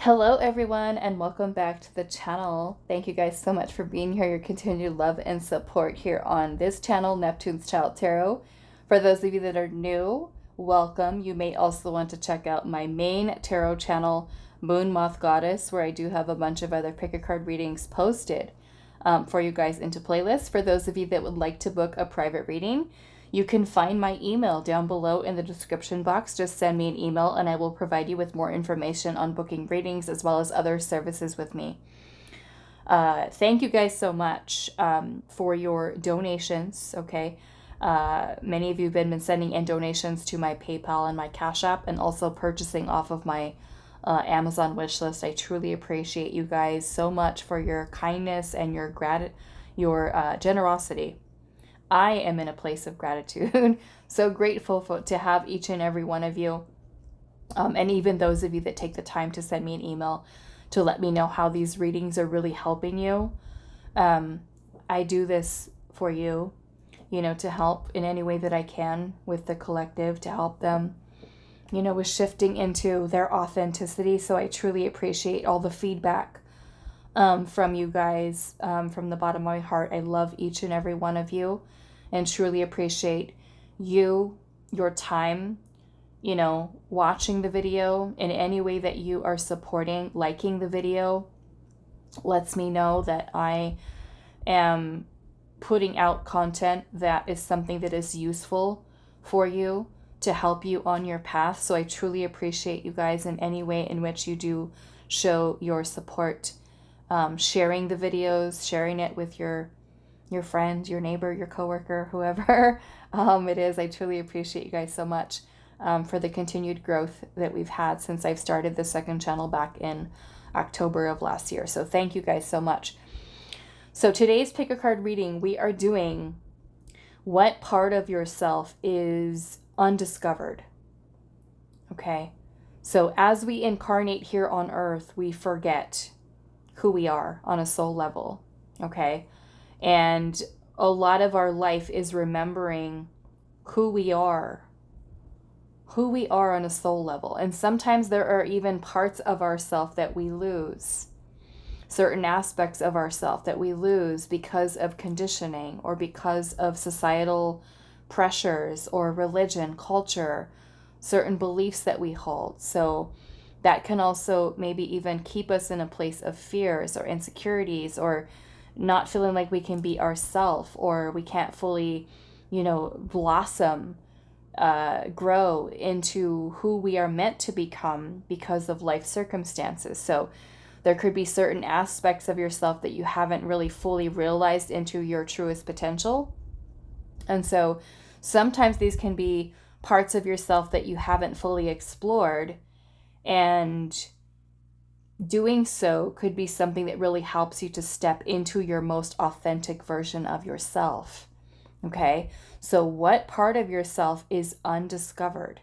Hello everyone and welcome back to the channel. Thank you guys so much for being here, your continued love and support here on this channel, Neptune's Child Tarot. For those of you that are new, welcome. You may also want to check out my main tarot channel, Moon Moth Goddess, where I do have a bunch of other pick a card readings posted for you guys into playlists. For those of you that would like to book a private reading, you can find my email down below in the description box. Just send me an email and I will provide you with more information on booking readings as well as other services with me. Thank you guys so much for your donations, okay? Many of you have been sending in donations to my PayPal and my Cash App and also purchasing off of my Amazon wish list. I truly appreciate you guys so much for your kindness and your generosity. I am in a place of gratitude. So grateful to have each and every one of you. And even those of you that take the time to send me an email to let me know how these readings are really helping you. I do this for you, to help in any way that I can with the collective, to help them, with shifting into their authenticity. So I truly appreciate all the feedback from you guys, from the bottom of my heart. I love each and every one of you and truly appreciate you, your time, watching the video in any way that you are supporting. Liking the video lets me know that I am putting out content that is something that is useful for you to help you on your path. So I truly appreciate you guys in any way in which you do show your support. Sharing the videos, sharing it with your friend, your neighbor, your coworker, whoever it is. I truly appreciate you guys so much for the continued growth that we've had since I've started the second channel back in October of last year. So thank you guys so much. So today's pick a card reading, we are doing what part of yourself is undiscovered. Okay. So as we incarnate here on earth, we forget who we are on a soul level. Okay. And a lot of our life is remembering who we are on a soul level. And sometimes there are even parts of ourself that we lose, certain aspects of ourself that we lose because of conditioning or because of societal pressures or religion, culture, certain beliefs that we hold. So that can also maybe even keep us in a place of fears or insecurities or not feeling like we can be ourselves, or we can't fully, blossom, grow into who we are meant to become because of life circumstances. So there could be certain aspects of yourself that you haven't really fully realized into your truest potential. And so sometimes these can be parts of yourself that you haven't fully explored, and doing so could be something that really helps you to step into your most authentic version of yourself. Okay, so what part of yourself is undiscovered?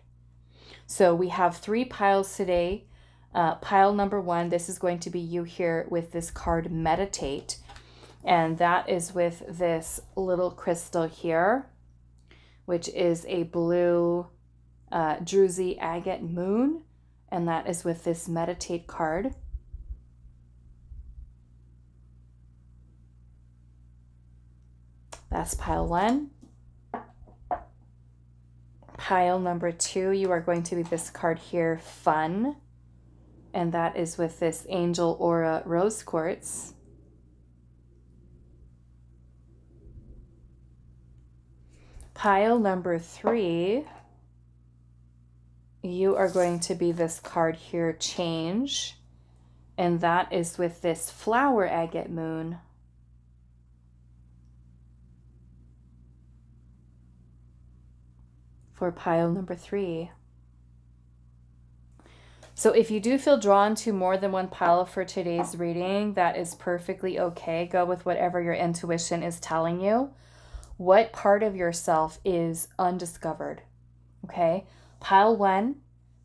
So we have 3 piles today. Pile number 1, this is going to be you here with this card, Meditate. And that is with this little crystal here, which is a blue Druzy Agate moon. And that is with this Meditate card. That's pile 1. Pile number 2, you are going to be this card here, Fun. And that is with this Angel Aura Rose Quartz. Pile number 3, you are going to be this card here, Change. And that is with this Flower Agate moon. For pile number 3. So if you do feel drawn to more than one pile for today's reading, that is perfectly okay. Go with whatever your intuition is telling you. What part of yourself is undiscovered? Okay, pile 1,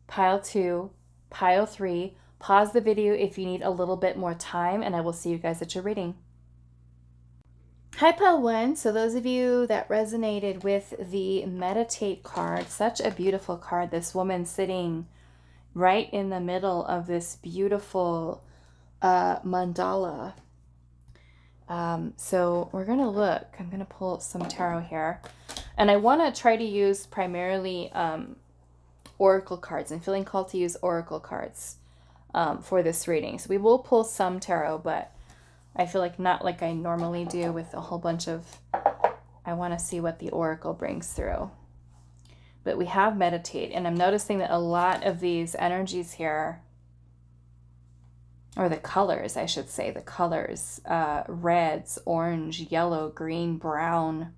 pile 2, pile 3. Pause the video if you need a little bit more time, and I will see you guys at your reading. Hi, pile 1. So those of you that resonated with the Meditate card, such a beautiful card. This woman sitting right in the middle of this beautiful mandala. So we're going to look. I'm going to pull some tarot here. And I want to try to use primarily oracle cards. I'm feeling called to use oracle cards for this reading. So we will pull some tarot, but I feel like not like I normally do with a whole bunch of... I want to see what the oracle brings through. But we have meditate, and I'm noticing that a lot of these energies here, or the colors, I should say, the colors, reds, orange, yellow, green, brown.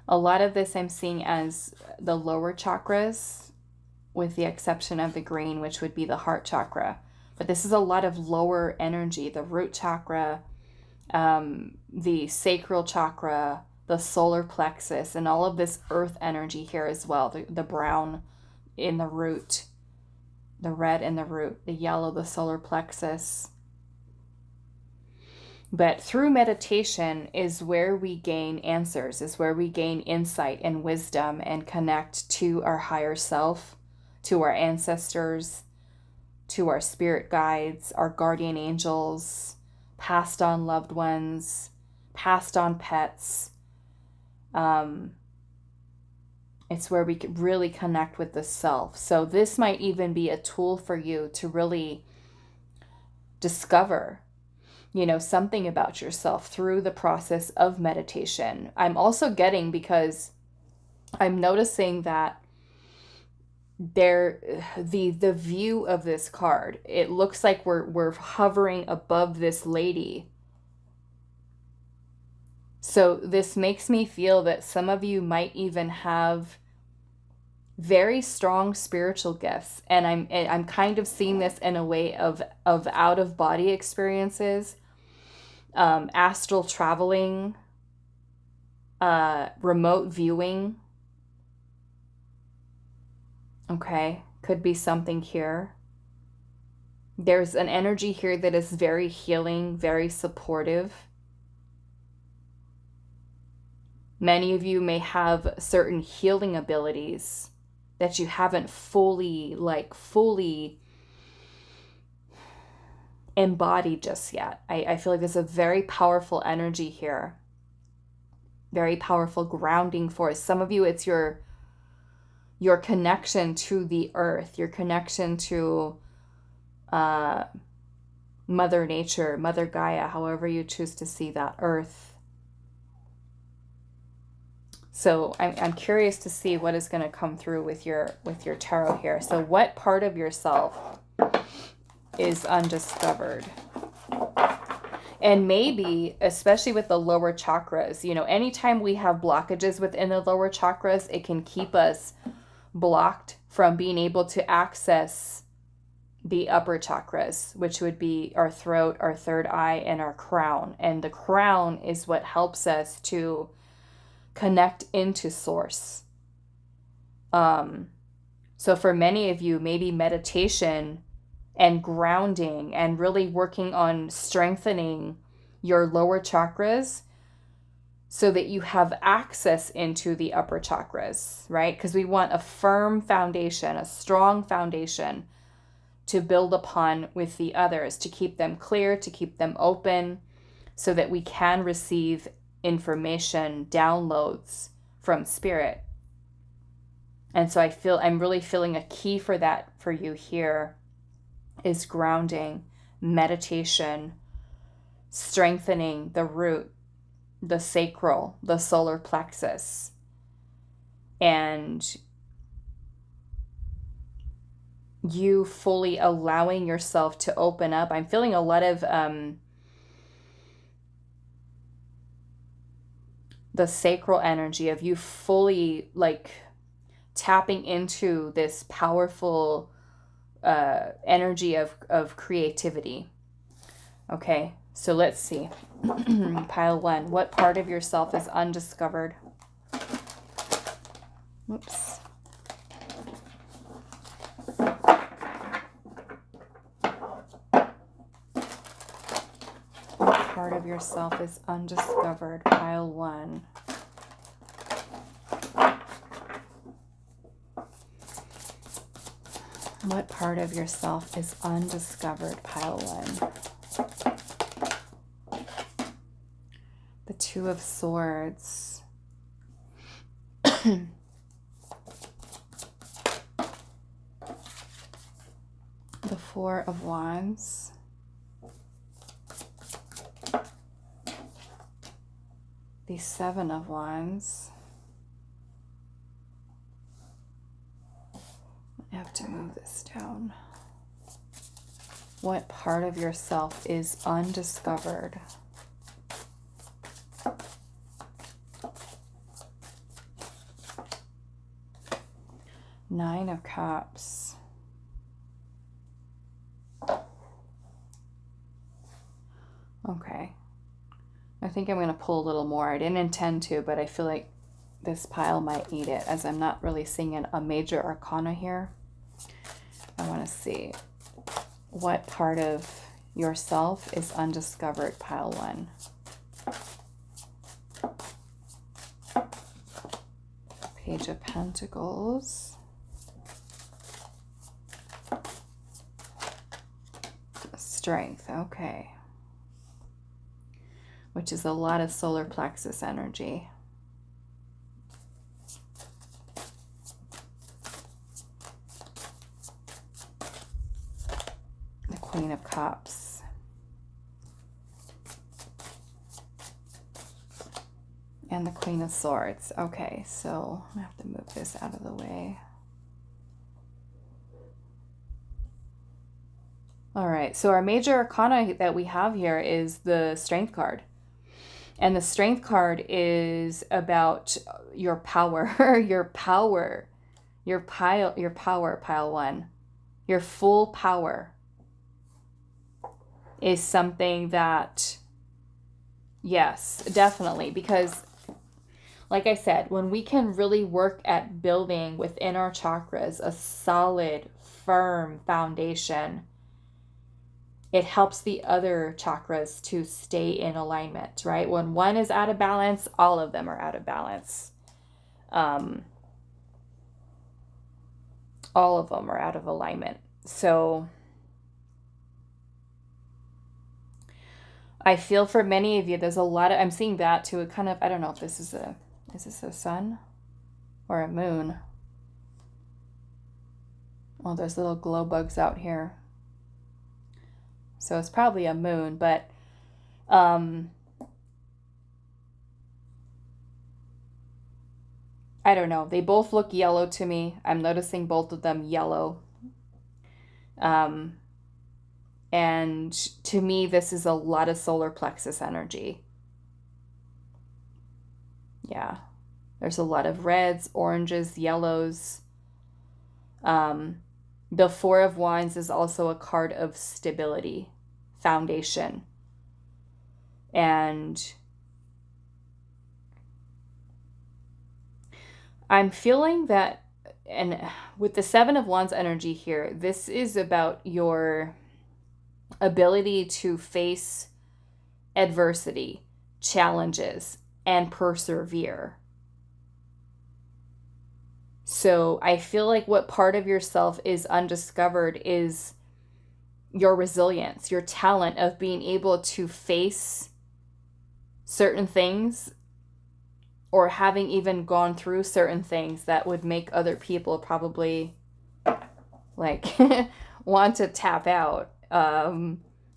A lot of this I'm seeing as the lower chakras, with the exception of the green, which would be the heart chakra. But this is a lot of lower energy, the root chakra, the sacral chakra, the solar plexus, and all of this earth energy here as well. The brown in the root, the red in the root, the yellow, the solar plexus. But through meditation is where we gain answers, is where we gain insight and wisdom and connect to our higher self, to our ancestors, to our spirit guides, our guardian angels, passed on loved ones, passed on pets. It's where we can really connect with the self. So this might even be a tool for you to really discover, you know, something about yourself through the process of meditation. I'm also getting, because I'm noticing that the view of this card, it looks like we're hovering above this lady. So this makes me feel that some of you might even have very strong spiritual gifts, and I'm kind of seeing this in a way of out of body experiences, astral traveling, remote viewing. Okay, could be something here. There's an energy here that is very healing, very supportive. Many of you may have certain healing abilities that you haven't fully embodied just yet. I feel like there's a very powerful energy here. Very powerful grounding force. Some of you, it's your connection to the earth, your connection to Mother Nature, Mother Gaia, however you choose to see that, earth. So I'm curious to see what is going to come through with your tarot here. So what part of yourself is undiscovered? And maybe, especially with the lower chakras, you know, anytime we have blockages within the lower chakras, it can keep us blocked from being able to access the upper chakras, which would be our throat, our third eye, and our crown. And the crown is what helps us to connect into source. So for many of you, maybe meditation and grounding and really working on strengthening your lower chakras so that you have access into the upper chakras, right? Because we want a firm foundation, a strong foundation to build upon with the others, to keep them clear, to keep them open, so that we can receive information, downloads from spirit. And so I'm really feeling a key for that for you here is grounding, meditation, strengthening the root, the sacral, the solar plexus, and you fully allowing yourself to open up. I'm feeling a lot of the sacral energy of you fully like tapping into this powerful energy of creativity. Okay, so let's see. Pile 1. What part of yourself is undiscovered? Oops. What part of yourself is undiscovered? Pile 1. What part of yourself is undiscovered, pile 1? The 2 of Swords. The 4 of Wands. The 7 of Wands. I have to move this down. What part of yourself is undiscovered? Nine of Cups. Okay. I think I'm going to pull a little more. I didn't intend to, but I feel like this pile might need it, as I'm not really seeing a major arcana here. I want to see what part of yourself is undiscovered, pile 1. Page of Pentacles. Strength, okay. Which is a lot of solar plexus energy. The Queen of Cups. And the Queen of Swords. Okay, so I have to move this out of the way. All right, so our major arcana that we have here is the Strength card. And the Strength card is about your power, your power, pile 1. Your full power is something that, yes, definitely, because like I said, when we can really work at building within our chakras a solid, firm foundation, it helps the other chakras to stay in alignment, right? When one is out of balance, all of them are out of balance. All of them are out of alignment. So I feel for many of you, there's a lot of, I'm seeing that too. It kind of, I don't know if this is this a sun or a moon? Oh, there's little glow bugs out here. So it's probably a moon, but I don't know. They both look yellow to me. I'm noticing both of them yellow. And to me, this is a lot of solar plexus energy. Yeah. There's a lot of reds, oranges, yellows. The 4 of Wands is also a card of stability, foundation. And I'm feeling that, and with the 7 of Wands energy here, this is about your ability to face adversity, challenges, and persevere. So I feel like what part of yourself is undiscovered is your resilience, your talent of being able to face certain things, or having even gone through certain things that would make other people probably like want to tap out.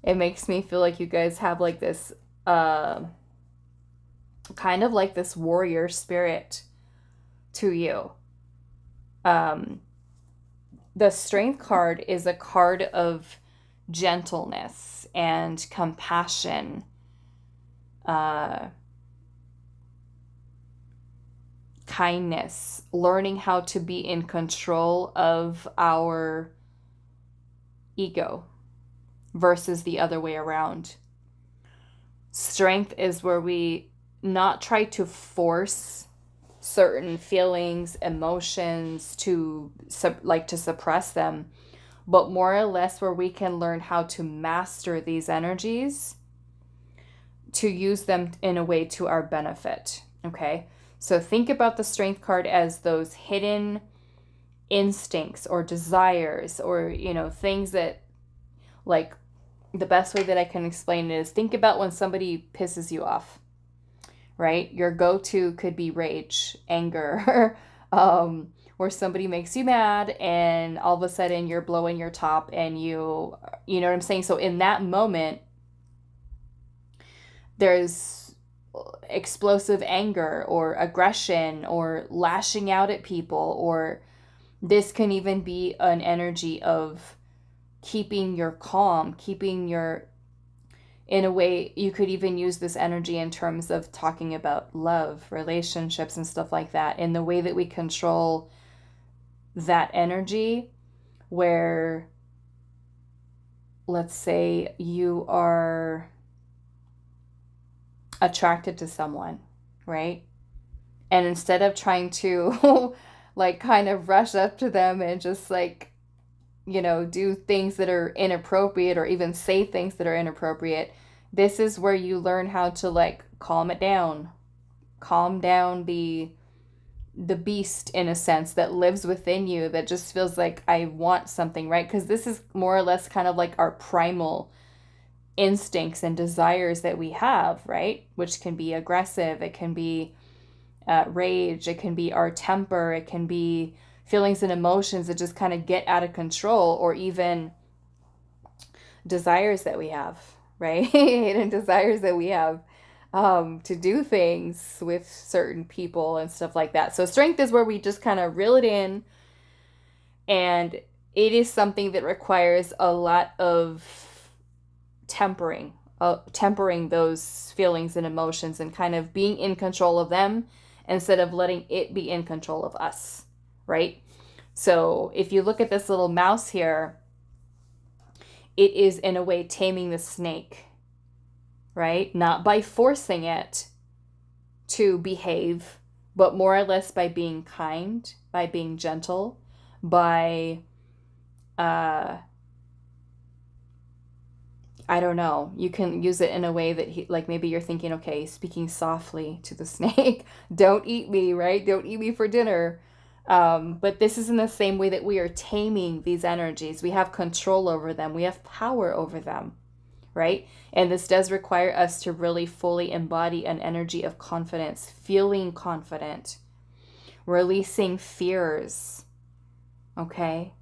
It makes me feel like you guys have like this kind of like this warrior spirit to you. The Strength card is a card of gentleness and compassion, kindness, learning how to be in control of our ego versus the other way around. Strength is where we not try to force certain feelings, emotions to suppress them, but more or less where we can learn how to master these energies to use them in a way to our benefit. Okay, so think about the Strength card as those hidden instincts or desires, or, you know, things that, like, the best way that I can explain it is, think about when somebody pisses you off, right? Your go-to could be rage, anger, or somebody makes you mad and all of a sudden you're blowing your top and you know what I'm saying? So in that moment, there's explosive anger or aggression or lashing out at people, or this can even be an energy of keeping your calm, in a way, you could even use this energy in terms of talking about love, relationships, and stuff like that. In the way that we control that energy, where, let's say you are attracted to someone, right? And instead of trying to like kind of rush up to them and just like, you know, do things that are inappropriate or even say things that are inappropriate, this is where you learn how to like calm down the beast, in a sense, that lives within you, that just feels like, I want something, right? Because this is more or less kind of like our primal instincts and desires that we have, right? Which can be aggressive, it can be rage, it can be our temper, it can be feelings and emotions that just kind of get out of control, or even desires that we have, right? Hidden desires that we have, to do things with certain people and stuff like that. So strength is where we just kind of reel it in, and it is something that requires a lot of tempering those feelings and emotions, and kind of being in control of them instead of letting it be in control of us, right? So if you look at this little mouse here, it is in a way taming the snake, right? Not by forcing it to behave, but more or less by being kind, by being gentle, by, I don't know, you can use it in a way that like maybe you're thinking, okay, speaking softly to the snake, don't eat me, right? Don't eat me for dinner. But this is in the same way that we are taming these energies. We have control over them. We have power over them, right? And this does require us to really fully embody an energy of confidence, feeling confident, releasing fears, okay?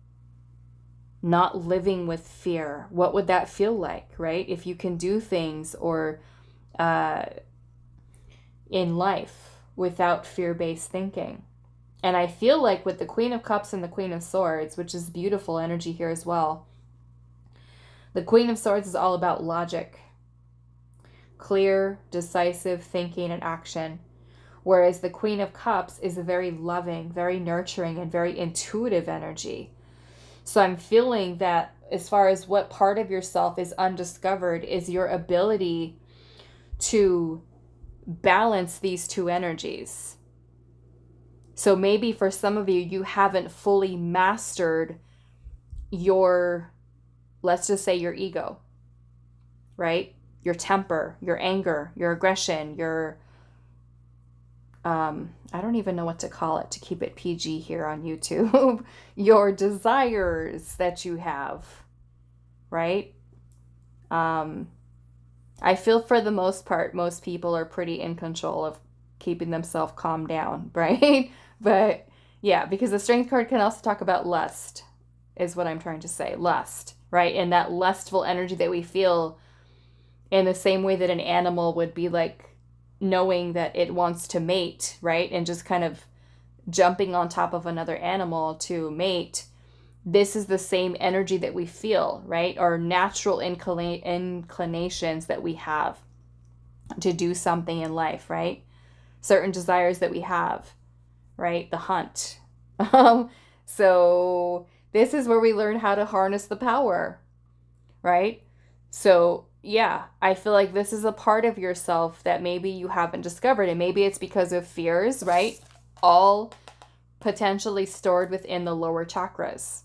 Not living with fear. What would that feel like, right? If you can do things or in life without fear-based thinking. And I feel like with the Queen of Cups and the Queen of Swords, which is beautiful energy here as well, the Queen of Swords is all about logic, clear, decisive thinking and action. Whereas the Queen of Cups is a very loving, very nurturing, and very intuitive energy. So I'm feeling that as far as what part of yourself is undiscovered is your ability to balance these two energies. So maybe for some of you, you haven't fully mastered your, let's just say, your ego, right? Your temper, your anger, your aggression, your, I don't even know what to call it to keep it PG here on YouTube, your desires that you have, right? I feel for the most part, most people are pretty in control of keeping themselves calmed down, right? But yeah, because the Strength card can also talk about lust, is what I'm trying to say. Lust, right? And that lustful energy that we feel in the same way that an animal would be like knowing that it wants to mate, right? And just kind of jumping on top of another animal to mate. This is the same energy that we feel, right? Our natural inclinations that we have to do something in life, right? Certain desires that we have, right? The hunt. So this is where we learn how to harness the power, right? So yeah, I feel like this is a part of yourself that maybe you haven't discovered, and maybe it's because of fears, right? All potentially stored within the lower chakras,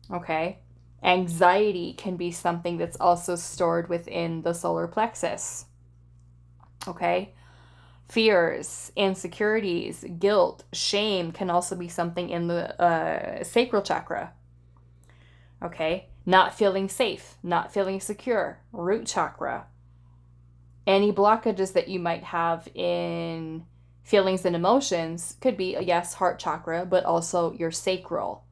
okay? Anxiety can be something that's also stored within the solar plexus, okay? fears, insecurities, guilt, shame can also be something in the sacral chakra. Okay? Not feeling safe, not feeling secure, root chakra. Any blockages that you might have in feelings and emotions could be, yes, heart chakra, but also your sacral,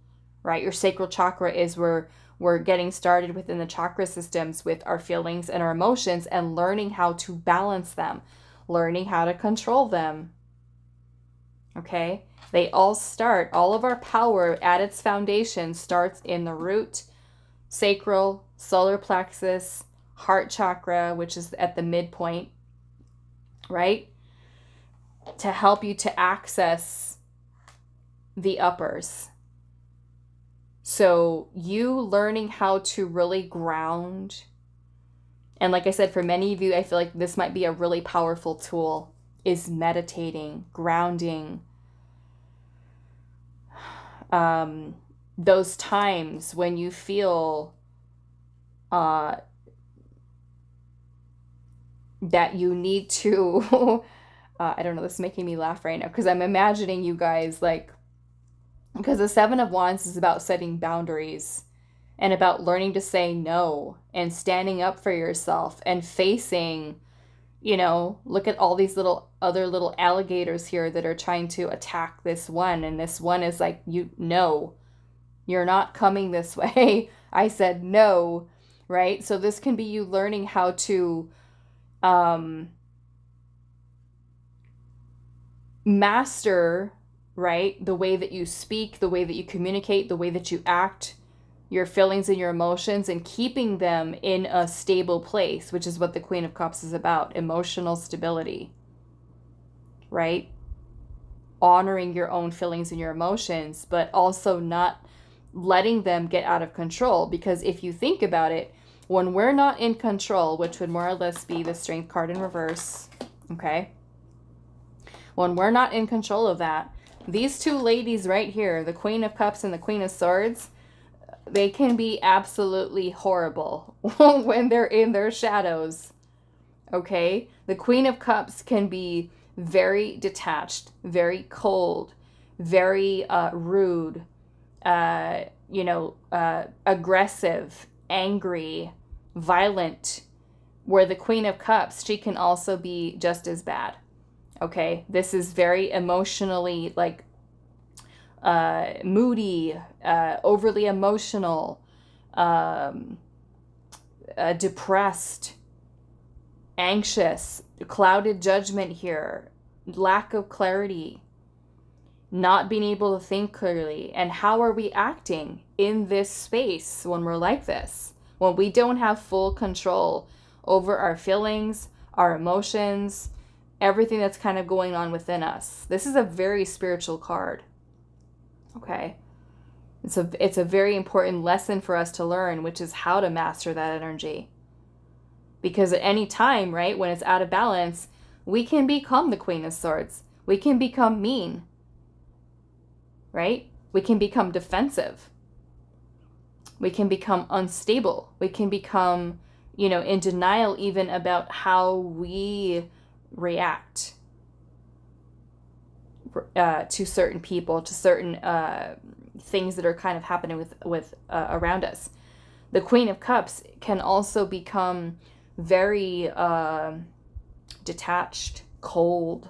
right? Your sacral chakra is where we're getting started within the chakra systems with our feelings and our emotions and learning how to balance them, learning how to control them. Okay? They all start, all of our power at its foundation starts in the root, sacral, solar plexus, heart chakra, which is at the midpoint, right? To help you to access the uppers. So you learning how to really ground. And like I said, for many of you, I feel like this might be a really powerful tool, is meditating, grounding. Those times when you feel that you need to, I don't know, this is making me laugh right now because I'm imagining you guys like, because the Seven of Wands is about setting boundaries and about learning to say no and standing up for yourself and facing, you know, look at all these other little alligators here that are trying to attack this one. And this one is like, no, you're not coming this way. I said no, right? So this can be you learning how to master, right, the way that you speak, the way that you communicate, the way that you act, your feelings and your emotions, and keeping them in a stable place, which is what the Queen of Cups is about, emotional stability, right? Honoring your own feelings and your emotions, but also not letting them get out of control. Because if you think about it, when we're not in control, which would more or less be the Strength card in reverse, okay? When we're not in control of that, these two ladies right here, the Queen of Cups and the Queen of Swords, they can be absolutely horrible when they're in their shadows, okay? The Queen of Cups can be very detached, very cold, very rude, aggressive, angry, violent, where the Queen of Cups, she can also be just as bad. Okay, this is very emotionally like moody, overly emotional, depressed, anxious, clouded judgment here, lack of clarity, not being able to think clearly. And how are we acting in this space when we're like this? When we don't have full control over our feelings, our emotions, everything that's kind of going on within us. This is a very spiritual card. Okay. It's a very important lesson for us to learn, which is how to master that energy. Because at any time, right, when it's out of balance, we can become the Queen of Swords. We can become mean. Right? We can become defensive. We can become unstable. We can become, in denial even about how we react to certain people, to certain things that are kind of happening with around us. The Queen of Cups can also become very detached, cold,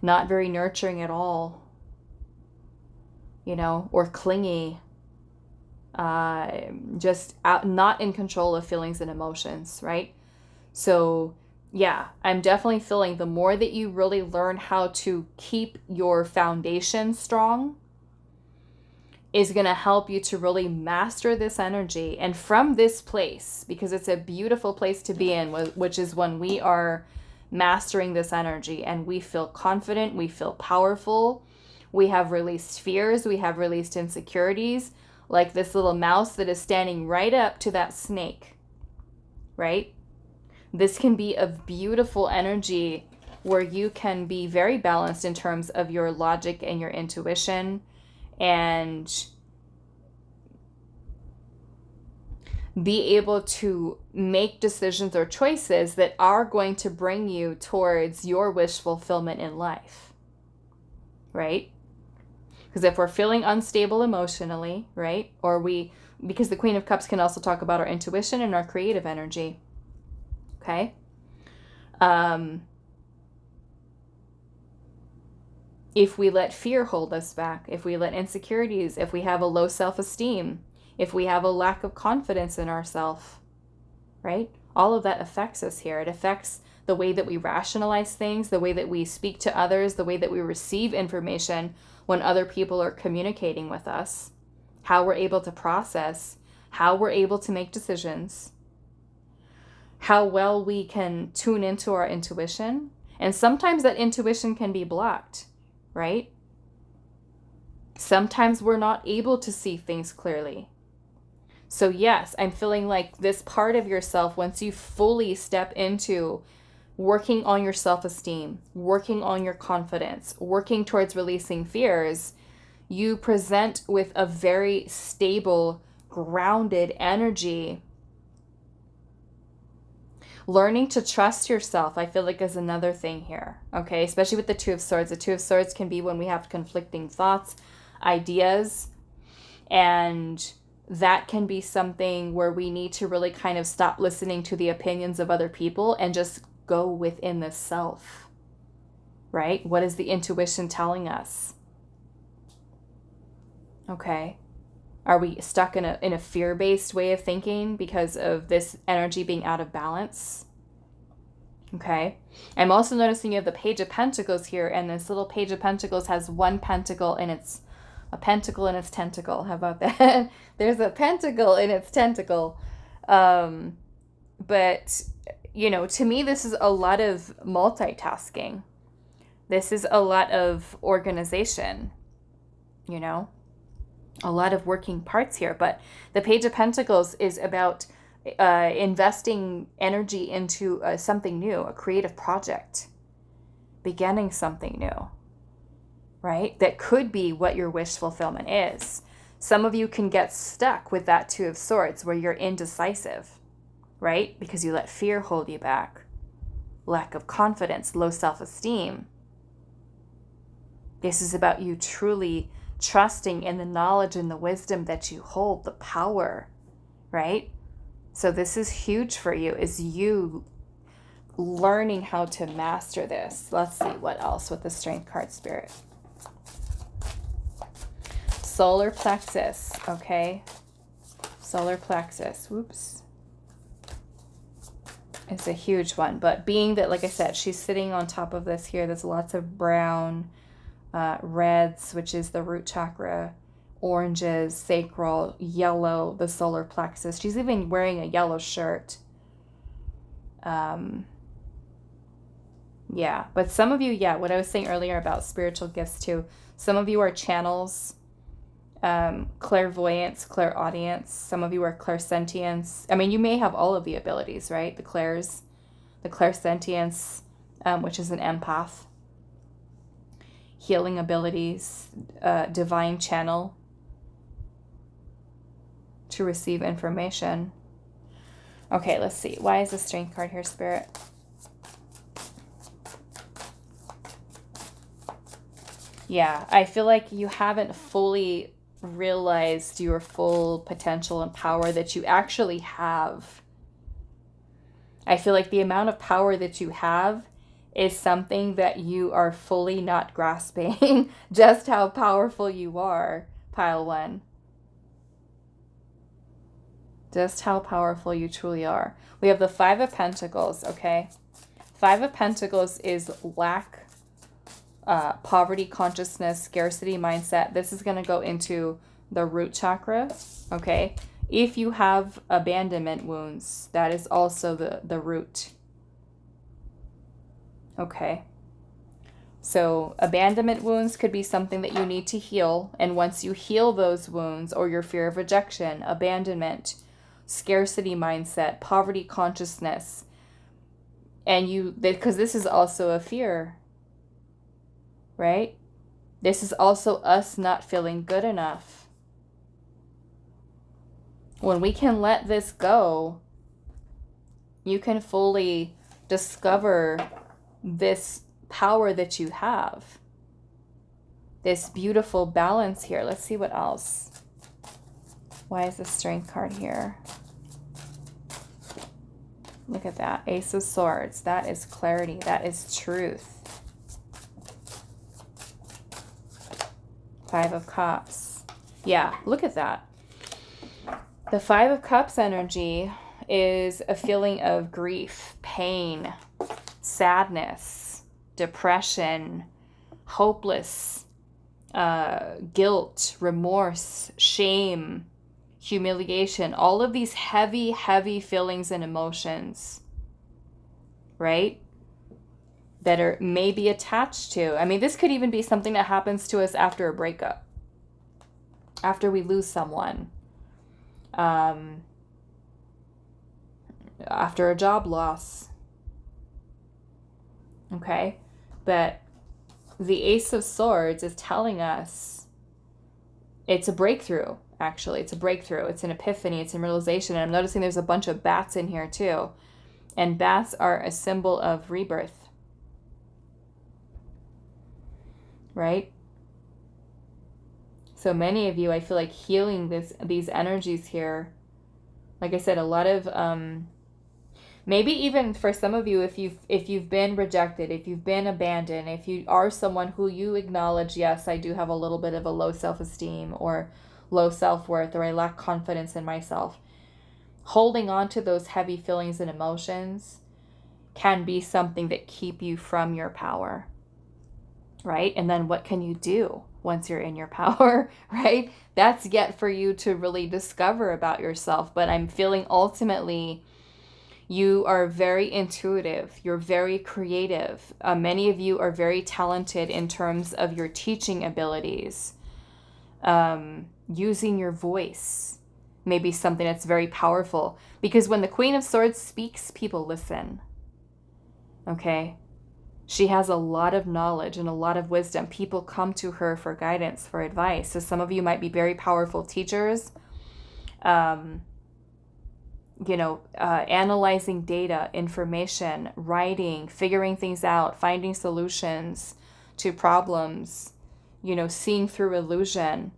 not very nurturing at all, or clingy, just not in control of feelings and emotions, right? So yeah, I'm definitely feeling the more that you really learn how to keep your foundation strong is going to help you to really master this energy. And from this place, because it's a beautiful place to be in, which is when we are mastering this energy and we feel confident, we feel powerful, we have released fears, we have released insecurities, like this little mouse that is standing right up to that snake, right? This can be a beautiful energy where you can be very balanced in terms of your logic and your intuition, and be able to make decisions or choices that are going to bring you towards your wish fulfillment in life, right? Because if we're feeling unstable emotionally, right, because the Queen of Cups can also talk about our intuition and our creative energy, okay? If we let fear hold us back, if we let insecurities, if we have a low self-esteem, if we have a lack of confidence in ourselves, right? All of that affects us here. It affects the way that we rationalize things, the way that we speak to others, the way that we receive information when other people are communicating with us, how we're able to process, how we're able to make decisions, how well we can tune into our intuition. And sometimes that intuition can be blocked, right? Sometimes we're not able to see things clearly. So yes, I'm feeling like this part of yourself, once you fully step into working on your self-esteem, working on your confidence, working towards releasing fears, you present with a very stable, grounded energy. Learning to trust yourself, I feel like, is another thing here, okay? Especially with the Two of Swords. The Two of Swords can be when we have conflicting thoughts, ideas, and that can be something where we need to really kind of stop listening to the opinions of other people and just go within the self, right? What is the intuition telling us? Okay. Are we stuck in a fear-based way of thinking because of this energy being out of balance? Okay. I'm also noticing you have the Page of Pentacles here, and this little Page of Pentacles has one pentacle and it's a pentacle in its tentacle. How about that? There's a pentacle in its tentacle. But, you know, to me, this is a lot of multitasking. This is a lot of organization, you know, a lot of working parts here. But the Page of Pentacles is about investing energy into something new, a creative project, beginning something new, right? That could be what your wish fulfillment is. Some of you can get stuck with that Two of Swords where you're indecisive, right? Because you let fear hold you back. Lack of confidence, low self-esteem. This is about you truly trusting in the knowledge and the wisdom that you hold, the power, right? So this is huge for you, is you learning how to master this. Let's see what else with the Strength card, Spirit. Solar plexus, okay? Solar plexus, whoops. It's a huge one, but being that, like I said, she's sitting on top of this here, there's lots of brown, reds, which is the root chakra, oranges, sacral, yellow, the solar plexus. She's even wearing a yellow shirt. Yeah, but some of you, yeah, what I was saying earlier about spiritual gifts too, some of you are channels, clairvoyance, clairaudience. Some of you are clairsentience. I mean, you may have all of the abilities, right? The clairsentience, which is an empath. Healing abilities, divine channel to receive information. Okay, let's see. Why is the Strength card here, Spirit? Yeah, I feel like you haven't fully realized your full potential and power that you actually have. I feel like the amount of power that you have is something that you are fully not grasping. Just how powerful you are, pile one. Just how powerful you truly are. We have the Five of Pentacles, okay? Five of Pentacles is lack, poverty consciousness, scarcity mindset. This is going to go into the root chakra, okay? If you have abandonment wounds, that is also the root. Okay. So abandonment wounds could be something that you need to heal. And once you heal those wounds, or your fear of rejection, abandonment, scarcity mindset, poverty consciousness, and because this is also a fear, right? This is also us not feeling good enough. When we can let this go, you can fully discover this power that you have. This beautiful balance here. Let's see what else. Why is the Strength card here? Look at that. Ace of Swords. That is clarity. That is truth. Five of Cups. Yeah, look at that. The Five of Cups energy is a feeling of grief, pain, sadness, depression, hopeless, guilt, remorse, shame, humiliation, all of these heavy, heavy feelings and emotions, right? That are maybe attached to. I mean, this could even be something that happens to us after a breakup, after we lose someone, after a job loss. Okay? But the Ace of Swords is telling us it's a breakthrough, actually. It's a breakthrough. It's an epiphany. It's a realization. And I'm noticing there's a bunch of bats in here too. And bats are a symbol of rebirth. Right? So many of you, I feel like healing these energies here. Like I said, a lot of maybe even for some of you, if you've been rejected, if you've been abandoned, if you are someone who you acknowledge, yes, I do have a little bit of a low self-esteem or low self-worth, or I lack confidence in myself. Holding on to those heavy feelings and emotions can be something that keep you from your power. Right? And then what can you do once you're in your power, right? That's yet for you to really discover about yourself. But I'm feeling ultimately you are very intuitive. You're very creative. Many of you are very talented in terms of your teaching abilities. Using your voice may be something that's very powerful. Because when the Queen of Swords speaks, people listen. Okay? She has a lot of knowledge and a lot of wisdom. People come to her for guidance, for advice. So some of you might be very powerful teachers, analyzing data, information, writing, figuring things out, finding solutions to problems, seeing through illusion,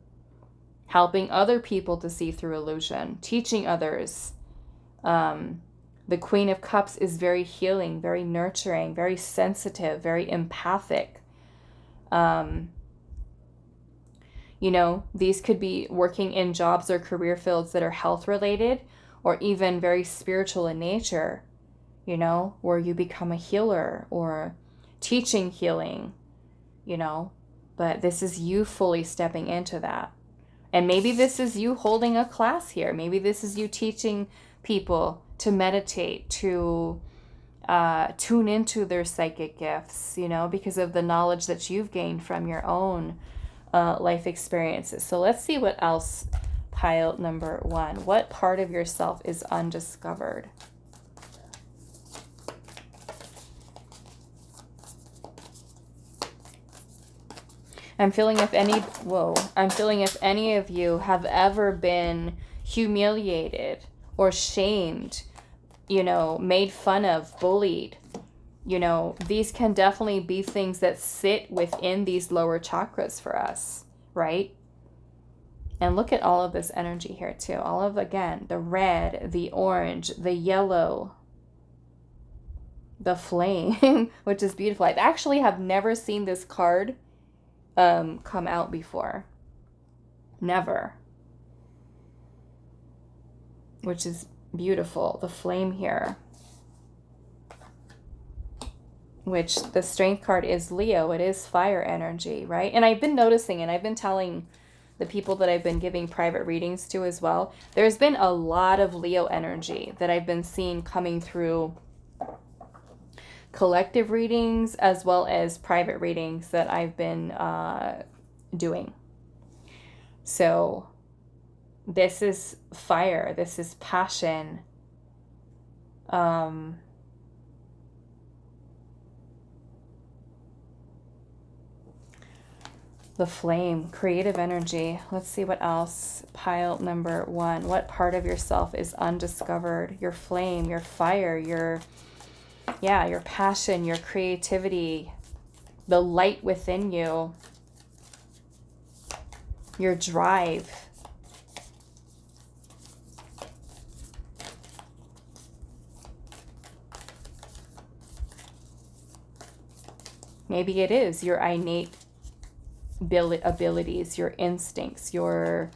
helping other people to see through illusion, teaching others. The Queen of Cups is very healing, very nurturing, very sensitive, very empathic. These could be working in jobs or career fields that are health related or even very spiritual in nature, where you become a healer or teaching healing, but this is you fully stepping into that. And maybe this is you holding a class here. Maybe this is you teaching people to meditate, to tune into their psychic gifts, because of the knowledge that you've gained from your own life experiences. So let's see what else, pile number 1. What part of yourself is undiscovered? I'm feeling if any of you have ever been humiliated or shamed, made fun of, bullied, these can definitely be things that sit within these lower chakras for us, right? And look at all of this energy here too. All of, again, the red, the orange, the yellow, the flame, which is beautiful. I actually have never seen this card come out before. Never. Which is beautiful. The flame here. Which the Strength card is Leo. It is fire energy, right? And I've been noticing, and I've been telling the people that I've been giving private readings to as well, there's been a lot of Leo energy that I've been seeing coming through collective readings as well as private readings that I've been doing. So this is fire. This is passion. The flame, creative energy. Let's see what else. Pile number 1. What part of yourself is undiscovered? Your flame, your fire, your passion, your creativity, the light within you, your drive. Maybe it is your innate abilities, your instincts, your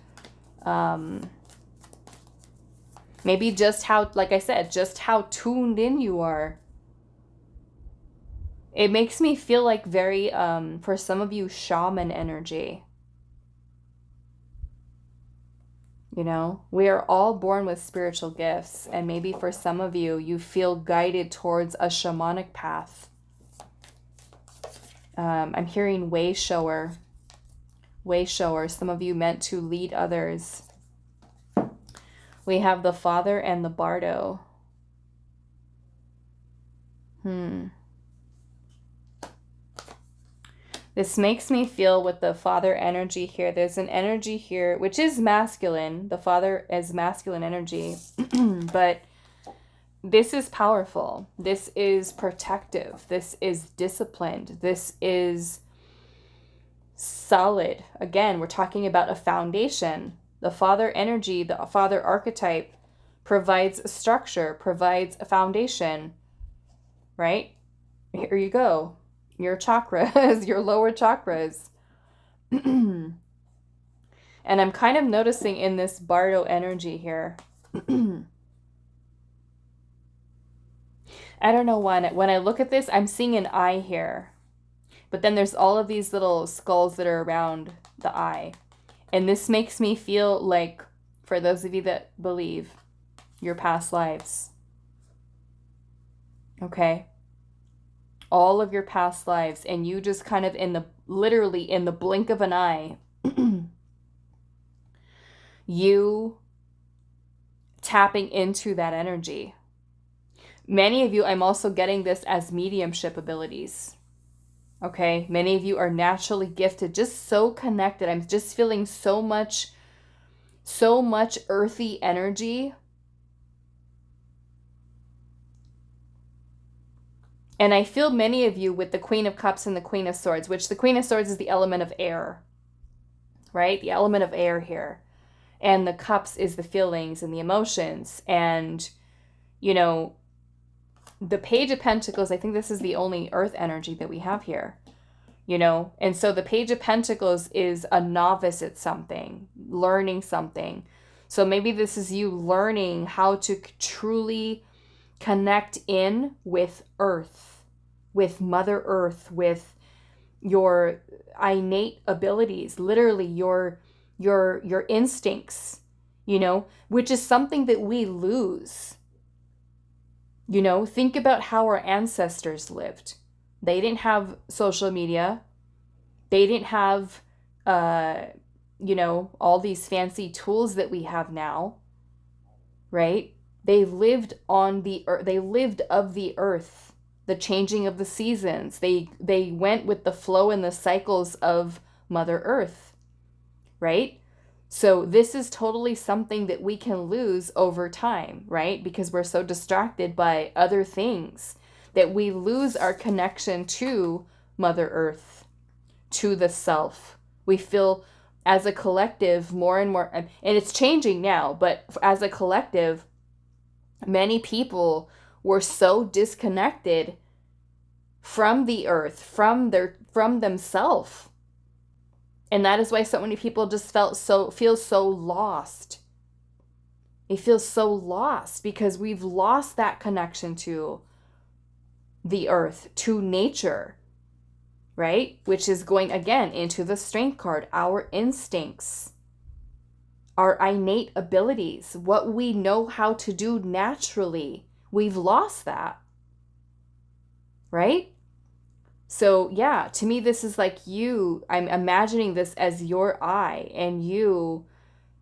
maybe just how, like I said, just how tuned in you are. It makes me feel like very for some of you, shaman energy. You know, we are all born with spiritual gifts, and maybe for some of you, you feel guided towards a shamanic path. I'm hearing way shower. Some of you meant to lead others. We have the Father and the Bardo. This makes me feel with the Father energy here. There's an energy here, which is masculine. The Father is masculine energy. But this is powerful. This is protective. This is disciplined. This is solid. Again, we're talking about a foundation. The Father energy, the Father archetype provides a structure, provides a foundation, right? Here you go. Your chakras, your lower chakras. And I'm kind of noticing in this Bardo energy here. I don't know when I look at this, I'm seeing an eye here. But then there's all of these little skulls that are around the eye. And this makes me feel like, for those of you that believe, your past lives. Okay? All of your past lives. And you just kind of literally in the blink of an eye, you tapping into that energy. Many of you, I'm also getting this as mediumship abilities. Okay, many of you are naturally gifted, just so connected. I'm just feeling so much earthy energy. And I feel many of you with the Queen of Cups and the Queen of Swords, which the Queen of Swords is the element of air, right? The element of air here. And the Cups is the feelings and the emotions. And, you know, the Page of Pentacles, I think this is the only earth energy that we have here, you know? And so the Page of Pentacles is a novice at something, learning something. So maybe this is you learning how to truly connect in with Earth, with Mother Earth, with your innate abilities, literally your instincts, you know, which is something that we lose. You know, think about how our ancestors lived. They didn't have social media. They didn't have, you know, all these fancy tools that we have now, right? They lived on the earth. They lived of the earth, the changing of the seasons. They went with the flow and the cycles of Mother Earth, right? So this is totally something that we can lose over time, right? Because we're so distracted by other things that we lose our connection to Mother Earth, to the self. We feel as a collective more and more, and it's changing now, but as a collective, many people were so disconnected from the earth, from themselves. And that is why so many people just feel so lost. They feel so lost because we've lost that connection to the earth, to nature, right? Which is going again into the Strength card, our instincts, our innate abilities, what we know how to do naturally. We've lost that, right? So yeah, to me, this is like I'm imagining this as your eye and you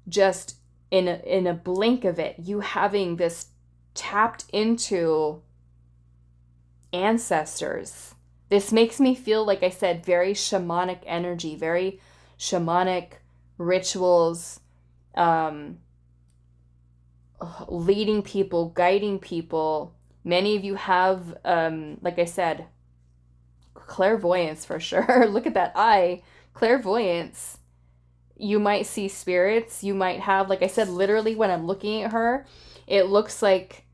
just in a blink of it, you having this tapped into ancestors, This makes me feel, like I said, very shamanic energy, very shamanic rituals, leading people, guiding people. Many of you have, like I said, clairvoyance for sure. Look at that eye. Clairvoyance. You might see spirits. You might have, like I said, literally when I'm looking at her, it looks like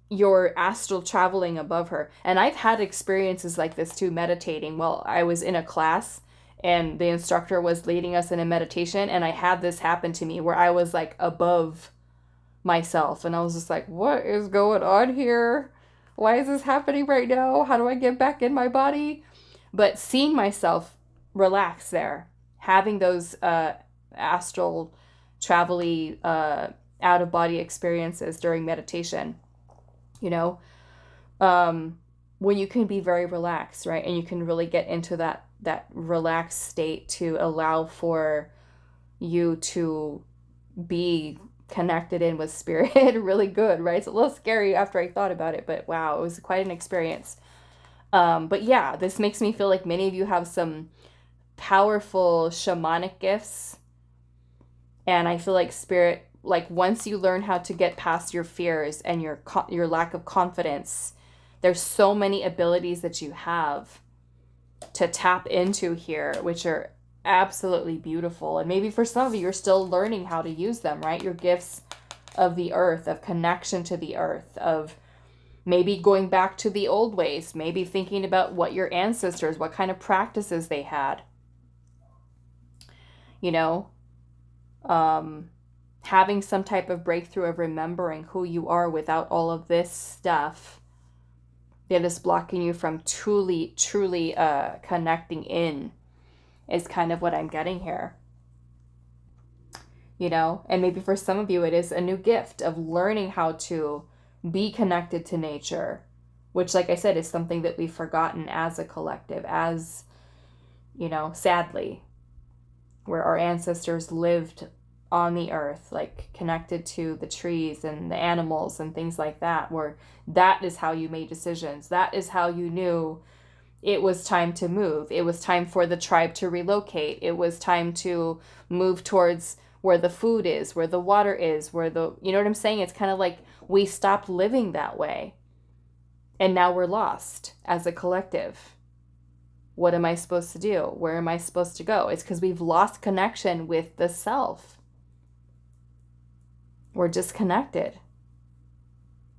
you're astral traveling above her. And I've had experiences like this too, meditating. Well, I was in a class and the instructor was leading us in a meditation, and I had this happen to me where I was like above myself, and I was just like, what is going on here? Why is this happening right now? How do I get back in my body? But seeing myself relax there, having those astral travel-y out of body experiences during meditation, you know, when you can be very relaxed, right? And you can really get into that relaxed state to allow for you to be connected in with spirit. Really good, right? It's a little scary after I thought about it, but wow, it was quite an experience. But yeah, this makes me feel like many of you have some powerful shamanic gifts. And I feel like spirit, like once you learn how to get past your fears and your lack of confidence, there's so many abilities that you have to tap into here, which are absolutely beautiful. And maybe for some of you, you're still learning how to use them, right? Your gifts of the earth, of connection to the earth, of maybe going back to the old ways, maybe thinking about what your ancestors, what kind of practices they had, you know, having some type of breakthrough of remembering who you are without all of this stuff that is blocking you from truly connecting in, is kind of what I'm getting here. You know, and maybe for some of you, it is a new gift of learning how to be connected to nature, which, like I said, is something that we've forgotten as a collective, as, you know, sadly, where our ancestors lived on the earth, like connected to the trees and the animals and things like that, where that is how you made decisions. That is how you knew it was time to move. It was time for the tribe to relocate. It was time to move towards where the food is, where the water is, where the, you know what I'm saying? It's kind of like we stopped living that way. And now we're lost as a collective. What am I supposed to do? Where am I supposed to go? It's because we've lost connection with the self. We're disconnected.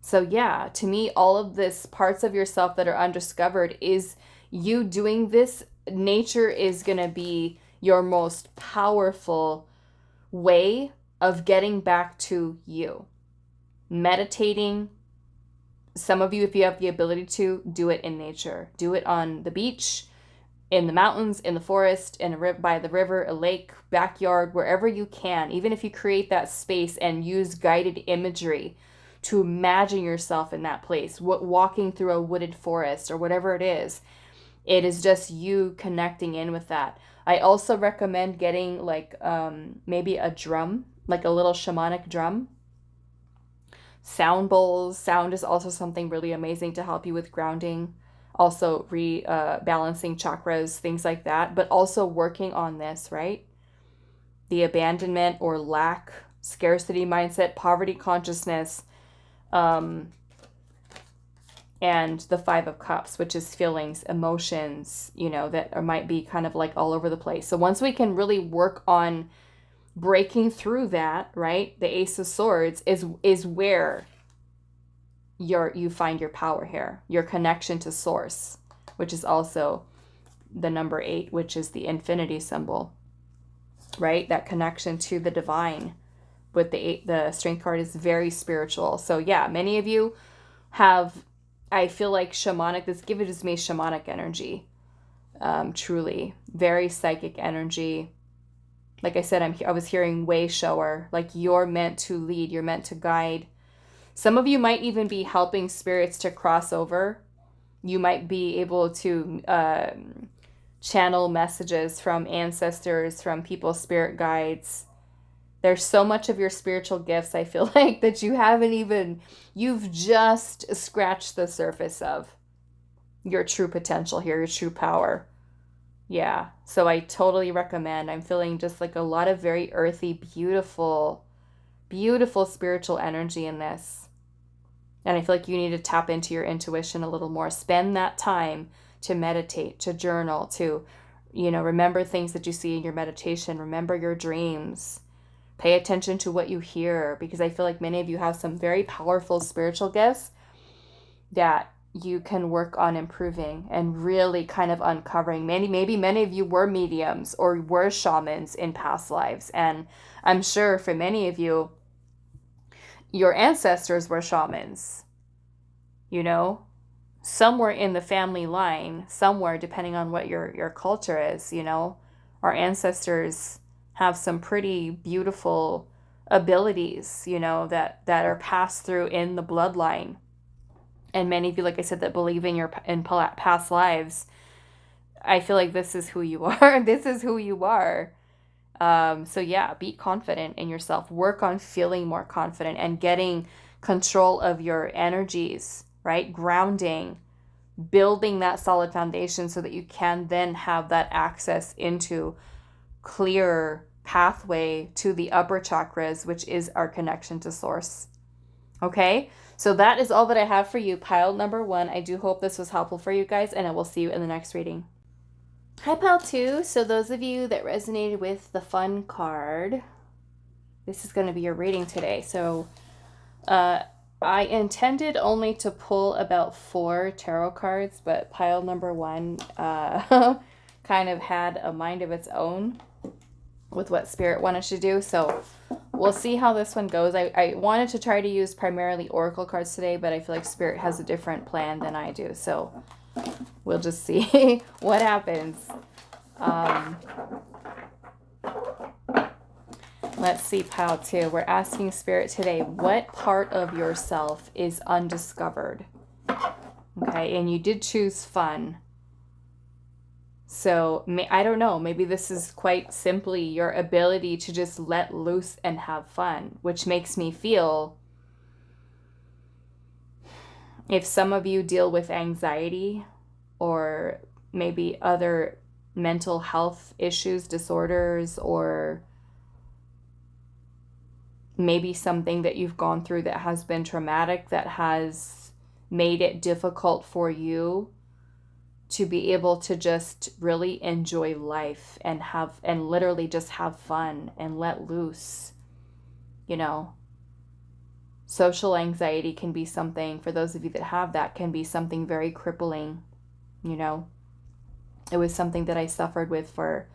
So yeah, to me, all of this parts of yourself that are undiscovered is you doing this. Nature is going to be your most powerful way of getting back to you. Meditating. Some of you, if you have the ability to, do it in nature. Do it on the beach, in the mountains, in the forest, by the river, a lake, backyard, wherever you can. Even if you create that space and use guided imagery to imagine yourself in that place, walking through a wooded forest or whatever it is just you connecting in with that. I also recommend getting like maybe a drum, like a little shamanic drum. Sound bowls. Sound is also something really amazing to help you with grounding. Also balancing chakras, things like that, but also working on this, right? The abandonment or lack, scarcity mindset, poverty consciousness, and the 5 of Cups, which is feelings, emotions, you know, that might be kind of like all over the place. So once we can really work on breaking through that, right? The Ace of Swords is where you find your power here, your connection to source, which is also the number 8, which is the infinity symbol, right? That connection to the divine with the strength card is very spiritual. So yeah, many of you have, I feel like shamanic, this gives me shamanic energy, truly very psychic energy. Like I said, I was hearing way shower, like you're meant to lead, you're meant to guide. Some of you might even be helping spirits to cross over. You might be able to channel messages from ancestors, from people's spirit guides. There's so much of your spiritual gifts, I feel like, that you've just scratched the surface of. your true potential here, your true power. Yeah. So I totally recommend. I'm feeling just like a lot of very earthy, beautiful, beautiful spiritual energy in this. And I feel like you need to tap into your intuition a little more. Spend that time to meditate, to journal, to, remember things that you see in your meditation. Remember your dreams. Pay attention to what you hear, because I feel like many of you have some very powerful spiritual gifts that you can work on improving and really kind of uncovering. Maybe many of you were mediums or were shamans in past lives. And I'm sure for many of you, your ancestors were shamans, somewhere in the family line, somewhere, depending on what your culture is, our ancestors have some pretty beautiful abilities, that are passed through in the bloodline. And many of you, like I said, that believe in past lives, I feel like this is who you are. This is who you are. So yeah, be confident in yourself. Work on feeling more confident and getting control of your energies, right? Grounding, building that solid foundation so that you can then have that access into clear pathway to the upper chakras, which is our connection to source. Okay, so that is all that I have for you, pile number 1. I do hope this was helpful for you guys, and I will see you in the next reading. Hi, pile 2. So those of you that resonated with the fun card, this is going to be your reading today. So I intended only to pull about 4 tarot cards, but pile number 1 kind of had a mind of its own with what Spirit wanted to do. So we'll see how this one goes. I wanted to try to use primarily oracle cards today, but I feel like Spirit has a different plan than I do. So we'll just see what happens. Let's see, pile 2. We're asking Spirit today, what part of yourself is undiscovered? Okay, and you did choose fun. So, I don't know, maybe this is quite simply your ability to just let loose and have fun, which makes me feel, if some of you deal with anxiety or maybe other mental health issues, disorders, or maybe something that you've gone through that has been traumatic, that has made it difficult for you to be able to just really enjoy life and literally just have fun and let loose. Social anxiety can be something, for those of you that have that, can be something very crippling. It was something that I suffered with for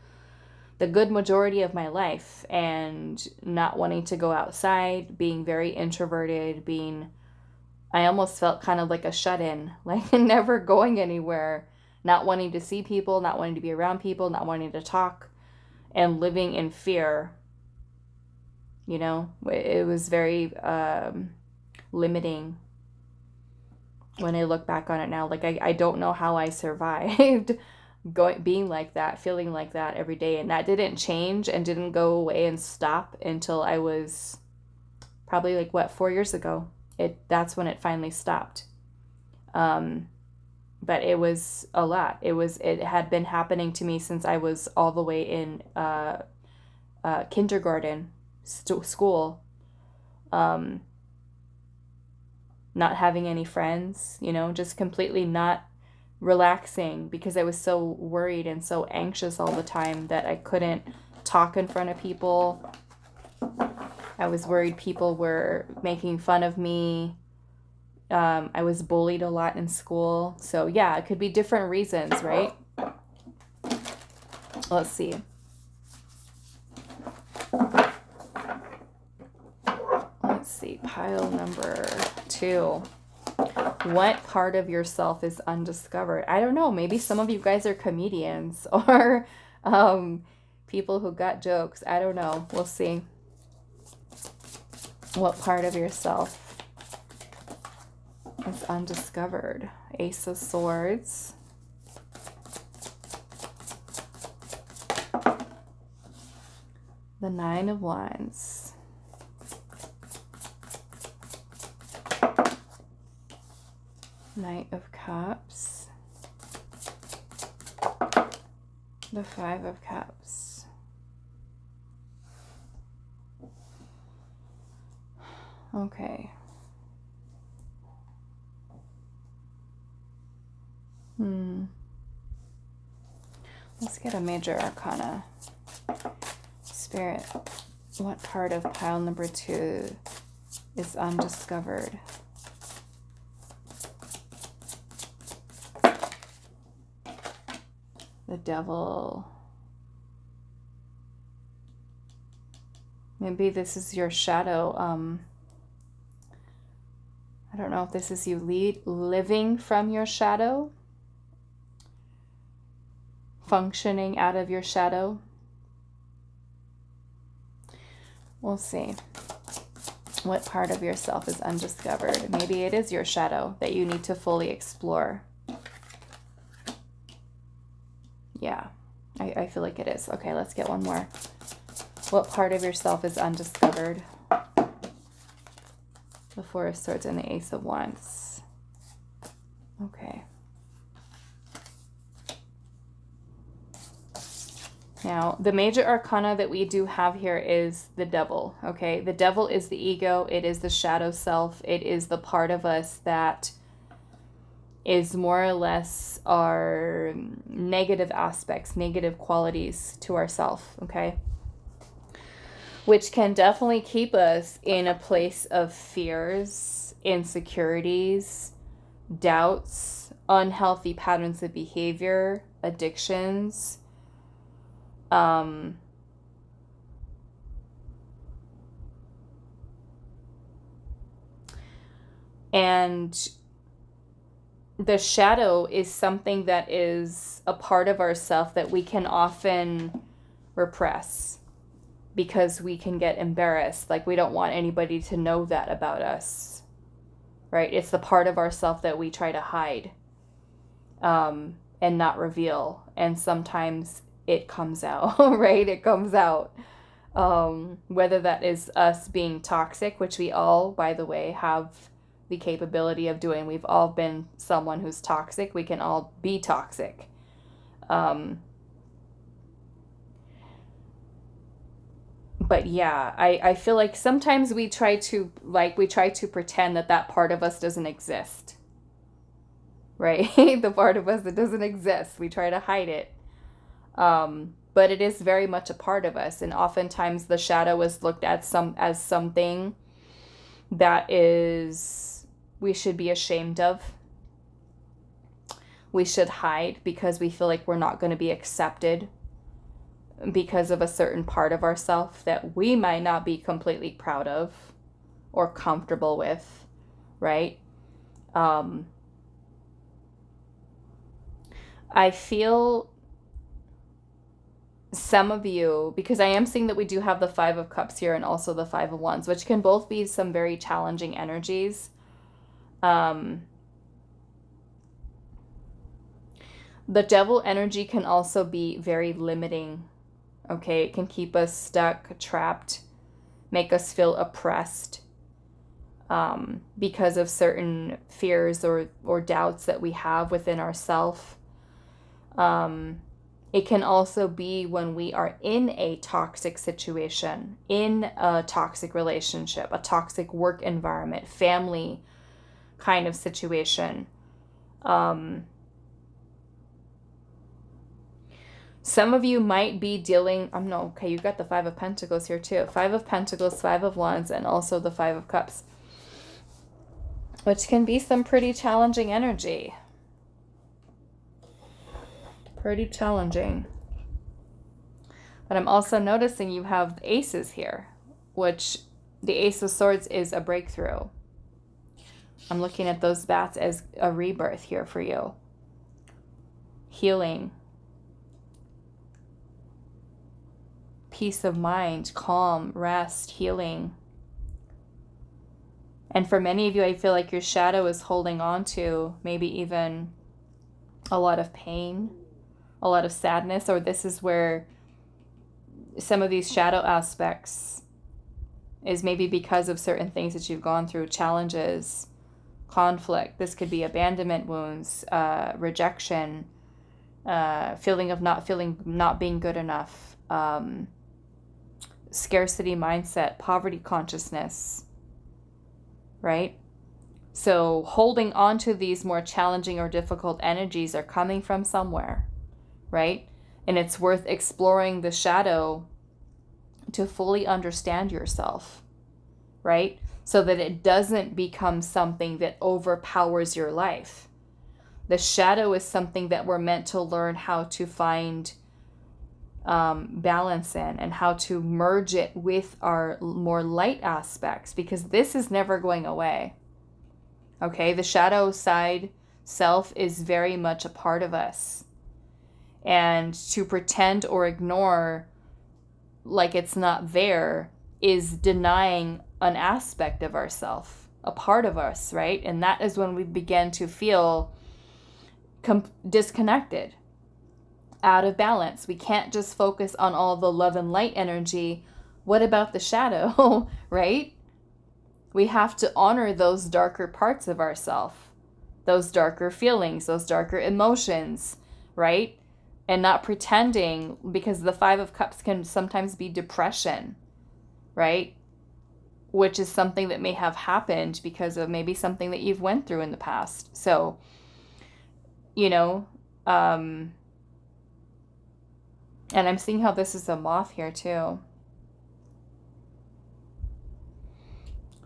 the good majority of my life, and not wanting to go outside, being very introverted, I almost felt kind of like a shut-in, like never going anywhere, not wanting to see people, not wanting to be around people, not wanting to talk, and living in fear. It was very limiting when I look back on it now. Like, I don't know how I survived being like that, feeling like that every day. And that didn't change and didn't go away and stop until I was probably 4 years ago. That's when it finally stopped. But it was a lot. It had been happening to me since I was all the way in kindergarten school. Not having any friends, just completely not relaxing because I was so worried and so anxious all the time that I couldn't talk in front of people. I was worried people were making fun of me. I was bullied a lot in school. So yeah, it could be different reasons, right? Let's see. Let's see, pile number 2. What part of yourself is undiscovered? I don't know. Maybe some of you guys are comedians or people who got jokes. I don't know. We'll see. What part of yourself is undiscovered? Ace of Swords. The Nine of Wands. Knight of Cups. The Five of Cups. Okay. Let's get a major arcana. Spirit, what part of pile number 2 is undiscovered? The Devil. Maybe this is your shadow. I don't know if this is you living from your shadow, functioning out of your shadow. We'll see. What part of yourself is undiscovered? Maybe it is your shadow that you need to fully explore. Yeah, I feel like it is. Okay, let's get one more. What part of yourself is undiscovered? The Four of Swords and the Ace of Wands. Okay. Now, the major arcana that we do have here is the Devil, okay? The Devil is the ego. It is the shadow self. It is the part of us that is more or less our negative aspects, negative qualities to ourself, okay? Which can definitely keep us in a place of fears, insecurities, doubts, unhealthy patterns of behavior, addictions, and the shadow is something that is a part of ourself that we can often repress because we can get embarrassed. Like, we don't want anybody to know that about us, right? It's the part of ourself that we try to hide and not reveal. And sometimes it comes out, right? It comes out. Whether that is us being toxic, which we all, by the way, have the capability of doing. We've all been someone who's toxic. We can all be toxic. But yeah, I feel like sometimes we try to pretend that part of us doesn't exist, right? The part of us that doesn't exist. We try to hide it. But it is very much a part of us. And oftentimes the shadow is looked at as something that we should be ashamed of. We should hide because we feel like we're not going to be accepted because of a certain part of ourselves that we might not be completely proud of or comfortable with, right? I feel some of you, because I am seeing that we do have the Five of Cups here and also the Five of Wands, which can both be some very challenging energies. The Devil energy can also be very limiting. Okay, it can keep us stuck, trapped, make us feel oppressed because of certain fears or doubts that we have within ourselves. It can also be when we are in a toxic situation, in a toxic relationship, a toxic work environment, family kind of situation. Some of you might be dealing, okay, you got the Five of Pentacles here too. Five of Pentacles, Five of Wands, and also the Five of Cups, which can be some pretty challenging energy. Pretty challenging. But I'm also noticing you have aces here, which the Ace of Swords is a breakthrough. I'm looking at those bats as a rebirth here for you. Healing. Peace of mind, calm, rest, healing. And for many of you, I feel like your shadow is holding on to maybe even a lot of pain, a lot of sadness, or this is where some of these shadow aspects is maybe because of certain things that you've gone through, challenges, conflict. This could be abandonment wounds, rejection, feeling of not being good enough, scarcity mindset, poverty consciousness, right? So holding on to these more challenging or difficult energies are coming from somewhere, right? And it's worth exploring the shadow to fully understand yourself, right? So that it doesn't become something that overpowers your life. The shadow is something that we're meant to learn how to find balance in, and how to merge it with our more light aspects, because this is never going away. Okay, the shadow side self is very much a part of us. And to pretend or ignore like it's not there is denying an aspect of ourself, a part of us, right? And that is when we begin to feel disconnected, out of balance. We can't just focus on all the love and light energy. What about the shadow, right? We have to honor those darker parts of ourselves, those darker feelings, those darker emotions, right? And not pretending, because the Five of Cups can sometimes be depression, right? Which is something that may have happened because of maybe something that you've went through in the past. So, you know, and I'm seeing how this is a moth here too.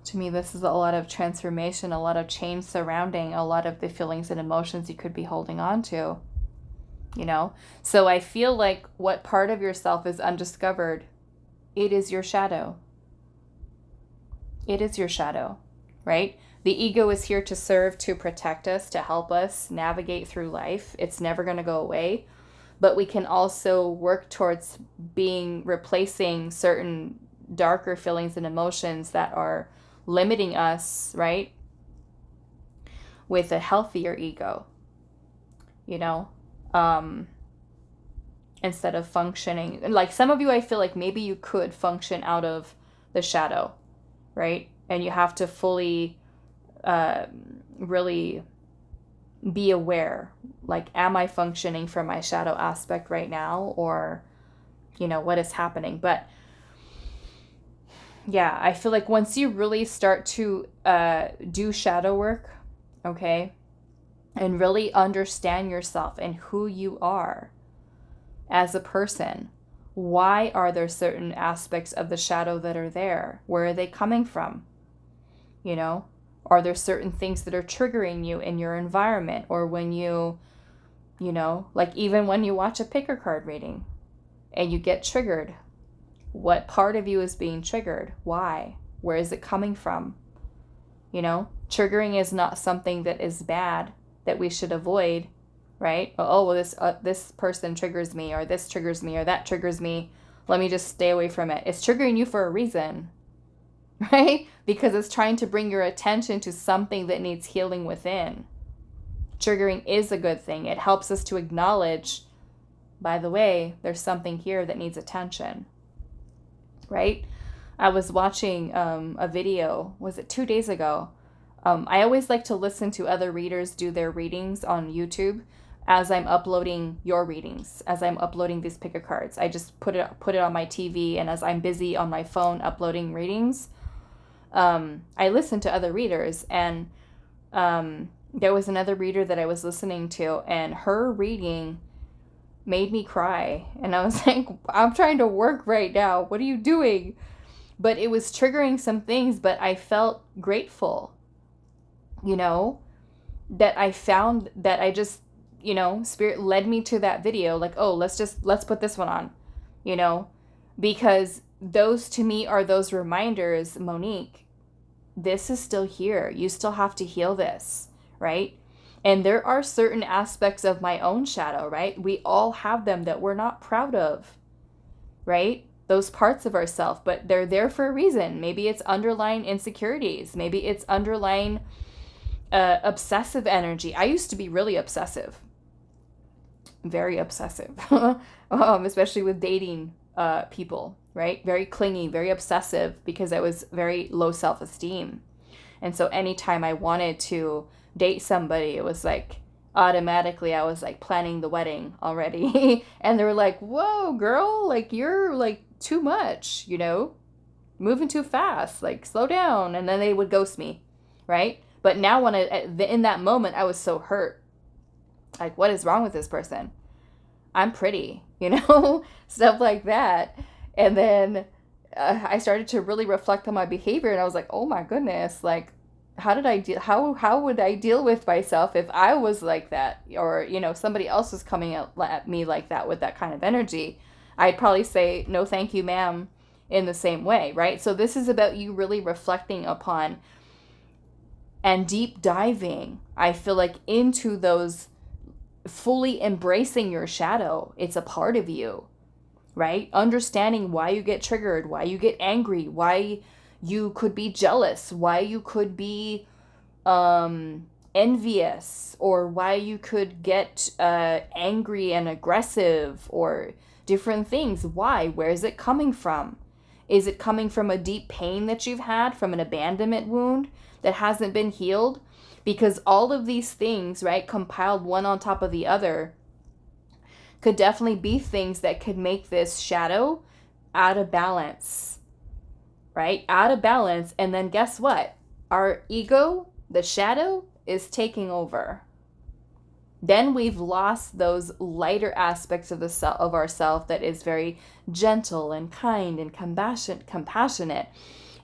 To me, this is a lot of transformation, a lot of change surrounding a lot of the feelings and emotions you could be holding on to, you know? So I feel like what part of yourself is undiscovered, it is your shadow. It is your shadow, right? The ego is here to serve, to protect us, to help us navigate through life. It's never going to go away. But we can also work towards replacing certain darker feelings and emotions that are limiting us, right? With a healthier ego, you know? Instead of functioning. Like some of you, I feel like maybe you could function out of the shadow, right? And you have to fully really be aware, like, am I functioning from my shadow aspect right now, or, you know, what is happening? But yeah, I feel like once you really start to do shadow work, okay, and really understand yourself and who you are as a person, why are there certain aspects of the shadow that are there? Where are they coming from? You know? Are there certain things that are triggering you in your environment, or when you know, like even when you watch a picker card reading and you get triggered, what part of you is being triggered? Why? Where is it coming from? You know, triggering is not something that is bad that we should avoid, right? Oh, well, this person triggers me, or this triggers me, or that triggers me. Let me just stay away from it. It's triggering you for a reason, right? Because it's trying to bring your attention to something that needs healing within. Triggering is a good thing. It helps us to acknowledge, by the way, there's something here that needs attention, right? I was watching a video, was it 2 days ago? I always like to listen to other readers do their readings on YouTube as I'm uploading your readings, as I'm uploading these picker cards. I just put it on my TV, and as I'm busy on my phone uploading readings, I listen to other readers, and there was another reader that I was listening to, and her reading made me cry. And I was like, I'm trying to work right now. What are you doing? But it was triggering some things, but I felt grateful, you know, that I found that I just, you know, Spirit led me to that video. Like, oh, let's put this one on, you know, because those to me are those reminders, Monique, this is still here. You still have to heal this, right? And there are certain aspects of my own shadow, right? We all have them that we're not proud of, right? Those parts of ourselves, but they're there for a reason. Maybe it's underlying insecurities. Maybe it's underlying obsessive energy. I used to be really obsessive, very obsessive, especially with dating people, right? Very clingy, very obsessive, because I was very low self-esteem. And so anytime I wanted to date somebody, it was like, automatically I was like planning the wedding already. And they were like, whoa, girl, like you're like too much, you know, moving too fast, like slow down. And then they would ghost me, right? But now when in that moment, I was so hurt. Like, what is wrong with this person? I'm pretty, you know, stuff like that. And then I started to really reflect on my behavior, and I was like, oh my goodness, like, how did I deal? How would I deal with myself if I was like that, or you know, somebody else was coming at me like that with that kind of energy? I'd probably say no, thank you, ma'am, in the same way, right? So this is about you really reflecting upon and deep diving, I feel like, into those, fully embracing your shadow. It's a part of you, right? Understanding why you get triggered, why you get angry, why you could be jealous, why you could be envious, or why you could get angry and aggressive, or different things. Why? Where is it coming from? Is it coming from a deep pain that you've had, from an abandonment wound that hasn't been healed? Because all of these things, right, compiled one on top of the other, could definitely be things that could make this shadow out of balance, right? Out of balance. And then guess what? Our ego, the shadow, is taking over. Then we've lost those lighter aspects of of ourself that is very gentle and kind and compassionate.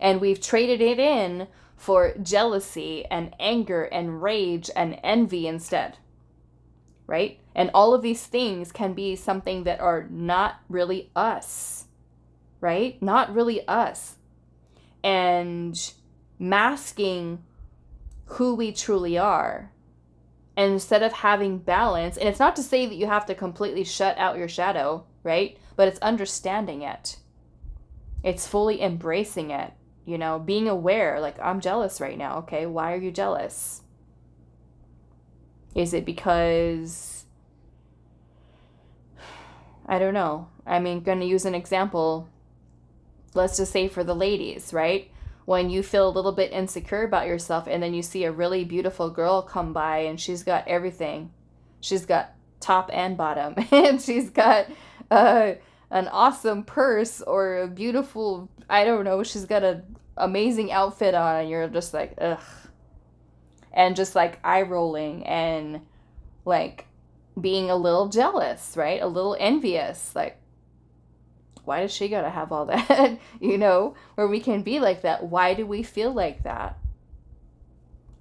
And we've traded it in for jealousy and anger and rage and envy instead, right? And all of these things can be something that are not really us, right? Not really us. And masking who we truly are. And instead of having balance, and it's not to say that you have to completely shut out your shadow, right? But it's understanding it. It's fully embracing it, you know, being aware, like, I'm jealous right now. Okay, why are you jealous? Is it because, I don't know. I mean, going to use an example. Let's just say for the ladies, right? When you feel a little bit insecure about yourself, and then you see a really beautiful girl come by and she's got everything. She's got top and bottom, and she's got an awesome purse, or a beautiful, I don't know, she's got an amazing outfit on, and you're just like, ugh. And just like eye rolling and like being a little jealous, right? A little envious, like, why does she gotta have all that? You know, where we can be like that. Why do we feel like that?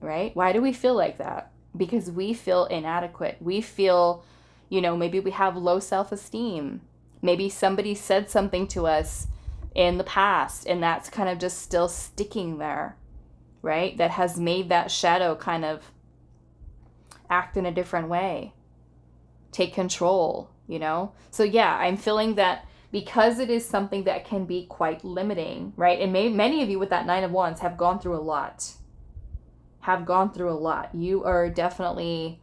Right? Why do we feel like that? Because we feel inadequate. We feel, you know, maybe we have low self-esteem. Maybe somebody said something to us in the past, and that's kind of just still sticking there, right? That has made that shadow kind of act in a different way. Take control, you know? So yeah, I'm feeling that because it is something that can be quite limiting, right? And many of you with that 9 of Wands have gone through a lot. You are definitely,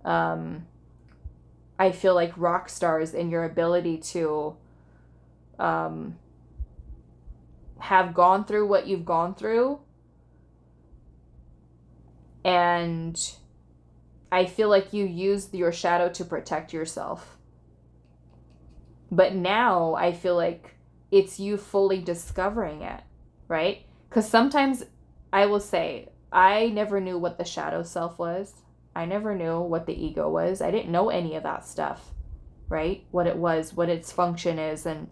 I feel like, rock stars in your ability to have gone through what you've gone through. And I feel like you used your shadow to protect yourself. But now I feel like it's you fully discovering it, right? Because sometimes I will say, I never knew what the shadow self was. I never knew what the ego was. I didn't know any of that stuff, right? What it was, what its function is, and,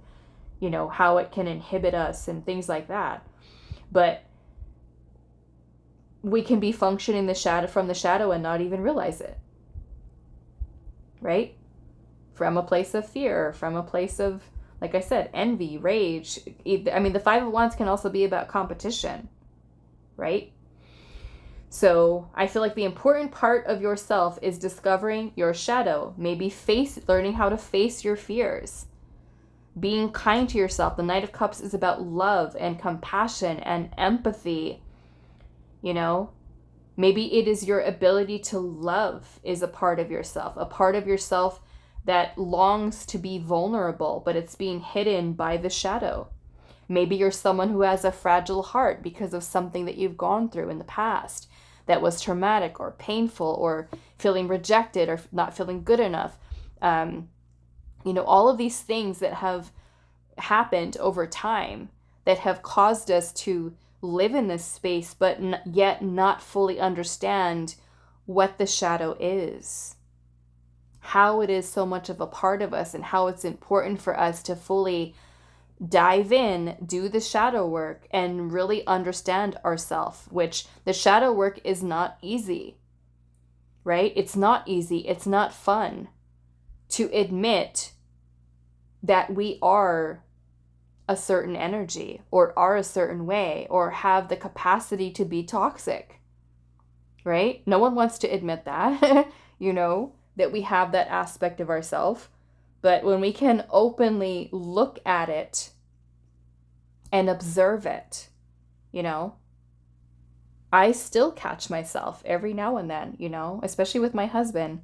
you know, how it can inhibit us and things like that. But we can be functioning from the shadow and not even realize it, right? From a place of fear, from a place of, like I said, envy, rage. I mean, the 5 of Wands can also be about competition, right? So I feel like the important part of yourself is discovering your shadow. Maybe learning how to face your fears. Being kind to yourself. The Knight of Cups is about love and compassion and empathy. You know, maybe it is your ability to love is a part of yourself. A part of yourself that longs to be vulnerable, but it's being hidden by the shadow. Maybe you're someone who has a fragile heart because of something that you've gone through in the past. that was traumatic or painful, or feeling rejected or not feeling good enough. All of these things that have happened over time that have caused us to live in this space, but yet not fully understand what the shadow is, how it is so much of a part of us, and how it's important for us to fully dive in, do the shadow work, and really understand ourselves, which the shadow work is not easy, right? It's not easy. It's not fun to admit that we are a certain energy or are a certain way or have the capacity to be toxic, right? No one wants to admit that, that we have that aspect of ourselves. But when we can openly look at it and observe it, I still catch myself every now and then, especially with my husband.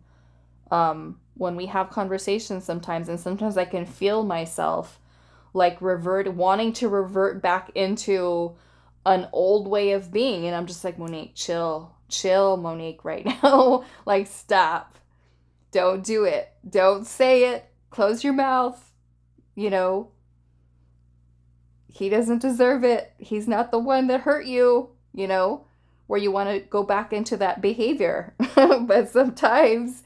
When we have conversations sometimes, and sometimes I can feel myself like wanting to revert back into an old way of being. And I'm just like, Monique, chill, Monique, right now. Like, stop. Don't do it. Don't say it. Close your mouth. He doesn't deserve it. He's not the one that hurt you, where you want to go back into that behavior. But sometimes,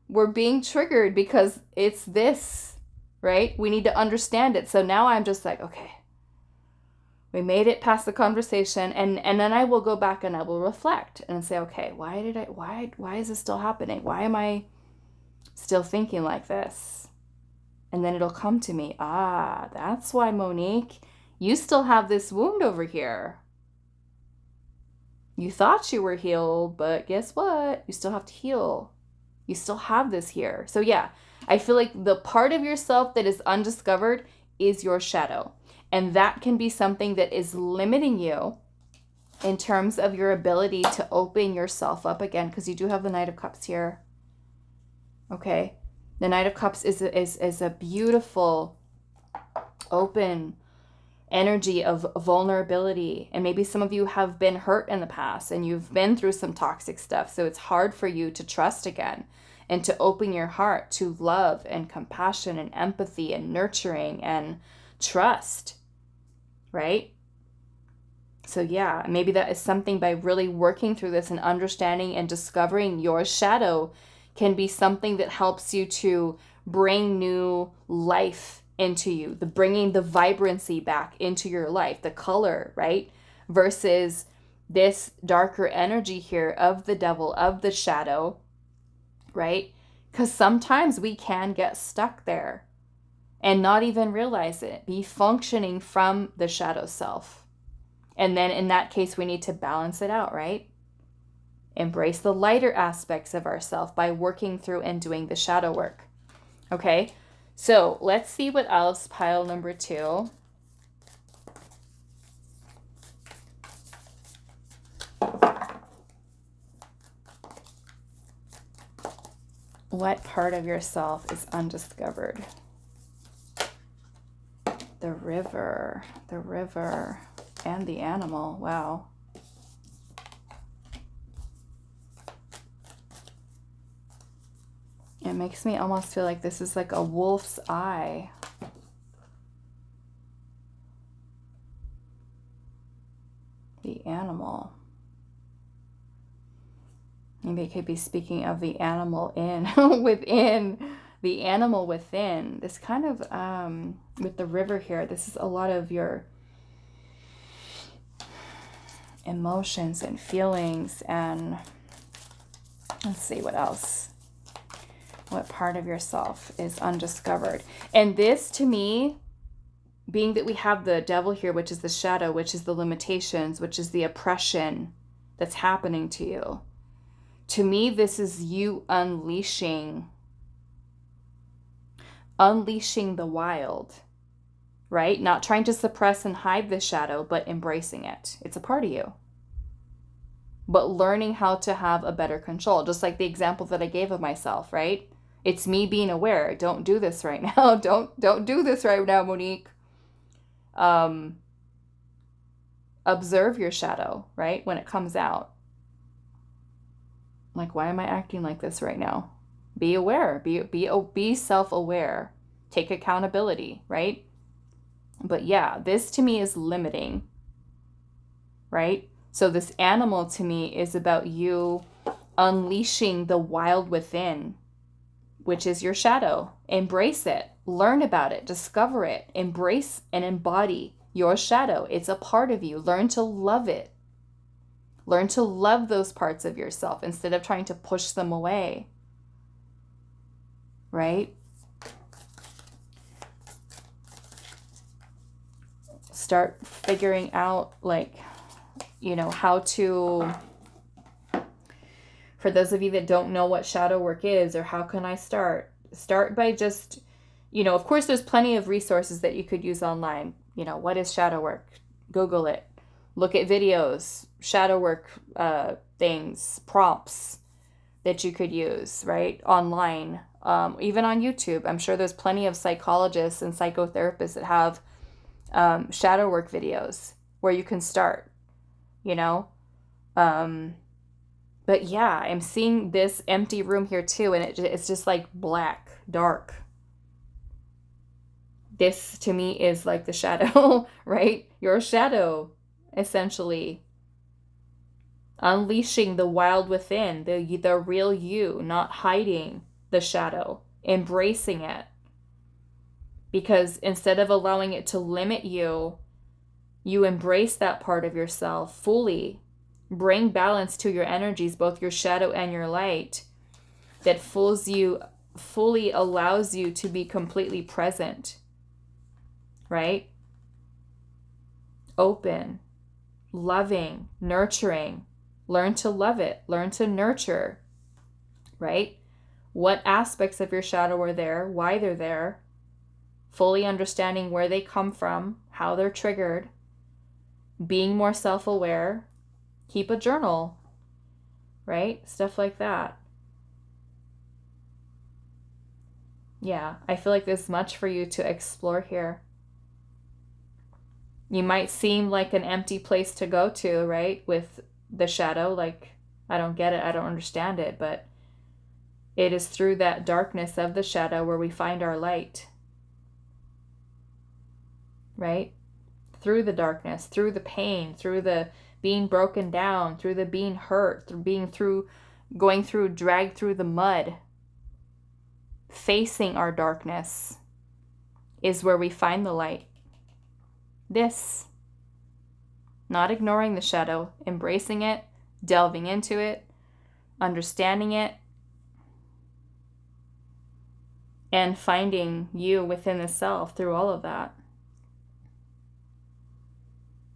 we're being triggered because it's this, right? We need to understand it. So now I'm just like, okay, we made it past the conversation, and then I will go back and I will reflect and say, okay, why is this still happening? Why am I still thinking like this? And then it'll come to me, that's why, Monique, you still have this wound over here. You thought you were healed, but guess what? You still have to heal. You still have this here. So yeah, I feel like the part of yourself that is undiscovered is your shadow. And that can be something that is limiting you in terms of your ability to open yourself up again, because you do have the Knight of Cups here. Okay. The Knight of Cups is a beautiful, open energy of vulnerability. And maybe some of you have been hurt in the past and you've been through some toxic stuff. So it's hard for you to trust again and to open your heart to love and compassion and empathy and nurturing and trust, right? So yeah, maybe that is something by really working through this and understanding and discovering your shadow can be something that helps you to bring new life into you, bringing the vibrancy back into your life, the color, right? Versus this darker energy here of the devil, of the shadow, right? Because sometimes we can get stuck there and not even realize it, be functioning from the shadow self. And then in that case, we need to balance it out, right? Embrace the lighter aspects of ourselves by working through and doing the shadow work. Okay, so let's see what else pile number 2. What part of yourself is undiscovered? The river, and the animal. Wow. It makes me almost feel like this is like a wolf's eye. The animal. Maybe it could be speaking of the animal within. The animal within. This kind of, with the river here, this is a lot of your emotions and feelings. And let's see what else. What part of yourself is undiscovered? And this, to me, being that we have the devil here, which is the shadow, which is the limitations, which is the oppression that's happening to you. To me, this is you unleashing the wild, right? Not trying to suppress and hide the shadow, but embracing it. It's a part of you. But learning how to have a better control, just like the example that I gave of myself, right? It's me being aware. Don't do this right now. Don't do this right now, Monique. Observe your shadow, right? When it comes out. Like, why am I acting like this right now? Be aware. Be self-aware. Take accountability, right? But yeah, this to me is limiting, right? So this animal to me is about you unleashing the wild within, which is your shadow. Embrace it. Learn about it. Discover it. Embrace and embody your shadow. It's a part of you. Learn to love it. Learn to love those parts of yourself instead of trying to push them away. Right? Start figuring out, like, you know, how to, for those of you that don't know what shadow work is or how can I start by just, you know, of course there's plenty of resources that you could use online. You know, what is shadow work? Google it. Look at videos, shadow work things, prompts that you could use, right? Online, even on YouTube. I'm sure there's plenty of psychologists and psychotherapists that have shadow work videos where you can start, you know? But yeah, I'm seeing this empty room here too, and it's just like black, dark. This to me is like the shadow, right? Your shadow, essentially. Unleashing the wild within, the real you, not hiding the shadow, embracing it. Because instead of allowing it to limit you, you embrace that part of yourself fully. Bring balance to your energies, both your shadow and your light, that fully allows you to be completely present, right? Open, loving, nurturing. Learn to love it. Learn to nurture, right? What aspects of your shadow are there, why they're there, fully understanding where they come from, how they're triggered, being more self-aware. Keep a journal, right? Stuff like that. Yeah, I feel like there's much for you to explore here. You might seem like an empty place to go to, right? With the shadow, like, I don't get it, I don't understand it, but it is through that darkness of the shadow where we find our light, right? Through the darkness, through the pain, through the being broken down, through the being hurt, going through, dragged through the mud, facing our darkness is where we find the light. This, not ignoring the shadow, embracing it, delving into it, understanding it, and finding you within the self through all of that.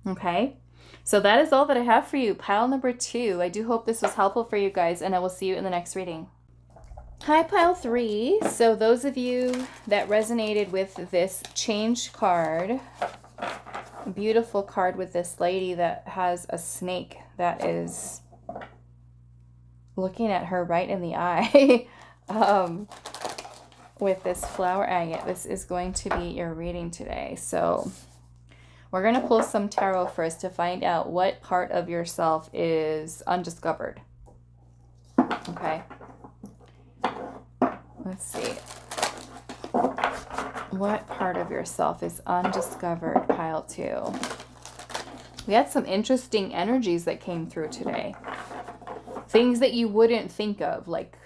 Okay? So that is all that I have for you. Pile number 2. I do hope this was helpful for you guys, and I will see you in the next reading. Hi, pile 3. So those of you that resonated with this change card, a beautiful card with this lady that has a snake that is looking at her right in the eye with this flower agate. This is going to be your reading today. So we're going to pull some tarot first to find out what part of yourself is undiscovered. Okay. Let's see. What part of yourself is undiscovered, pile 2? We had some interesting energies that came through today. Things that you wouldn't think of, like,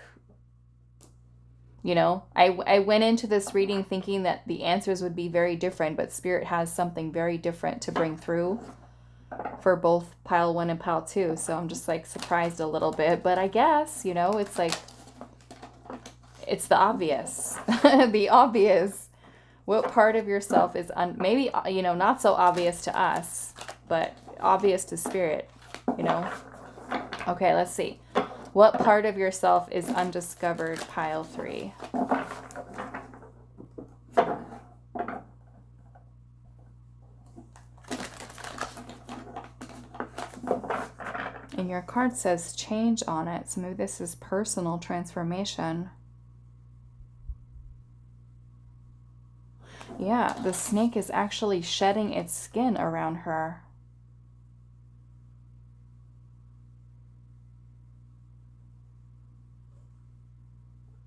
you know, I went into this reading thinking that the answers would be very different, but Spirit has something very different to bring through for both pile 1 and pile 2. So I'm just like surprised a little bit, but I guess, you know, it's like, it's the obvious, the obvious. What part of yourself is maybe, you know, not so obvious to us, but obvious to Spirit, you know? Okay, let's see. What part of yourself is undiscovered, pile 3? And your card says change on it, so maybe this is personal transformation. Yeah, the snake is actually shedding its skin around her.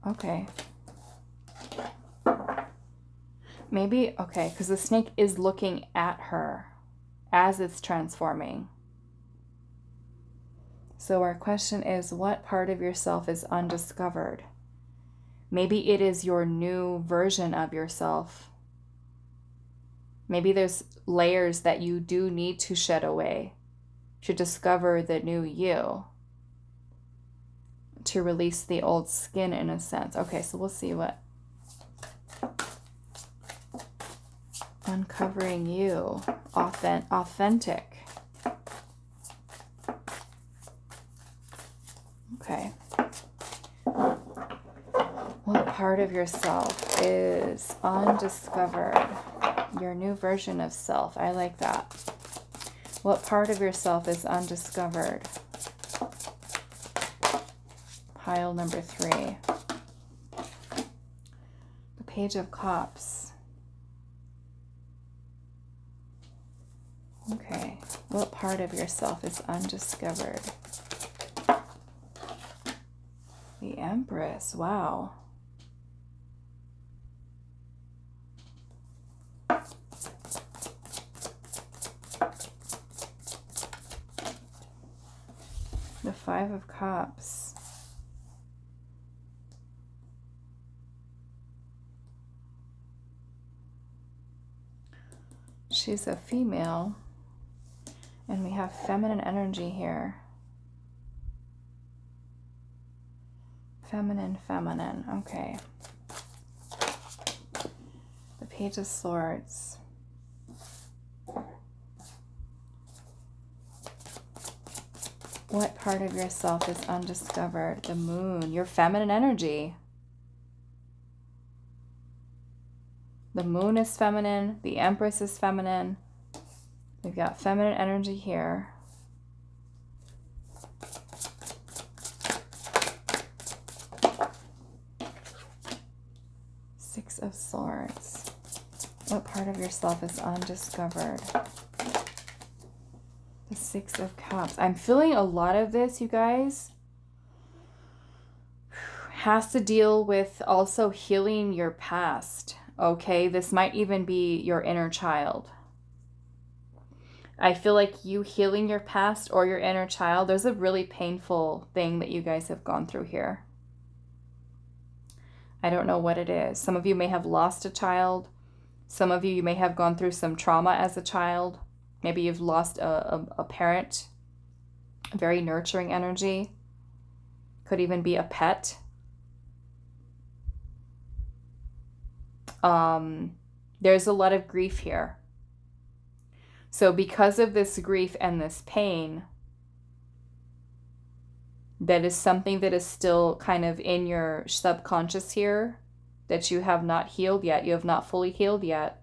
Okay. Maybe, okay, because the snake is looking at her as it's transforming. So our question is, what part of yourself is undiscovered? Maybe it is your new version of yourself. Maybe there's layers that you do need to shed away to discover the new you, to release the old skin in a sense. Okay, so we'll see what uncovering you, authentic. Okay. What part of yourself is undiscovered? Your new version of self. I like that. What part of yourself is undiscovered? Pile number 3. The Page of Cups. Okay. What part of yourself is undiscovered? The Empress. Wow. The 5 of Cups. She's a female. And we have feminine energy here. Feminine. Okay. The Page of Swords. What part of yourself is undiscovered? The Moon. Your feminine energy. The Moon is feminine. The Empress is feminine. We've got feminine energy here. Six of Swords. What part of yourself is undiscovered? The 6 of Cups. I'm feeling a lot of this, you guys, has to deal with also healing your past. Okay, this might even be your inner child. I feel like you healing your past or your inner child, there's a really painful thing that you guys have gone through here. I don't know what it is. Some of you may have lost a child. Some of you may have gone through some trauma as a child. Maybe you've lost a parent. Very nurturing energy. Could even be a pet. There's a lot of grief here. So because of this grief and this pain, that is something that is still kind of in your subconscious here, that you have not healed yet. You have not fully healed yet.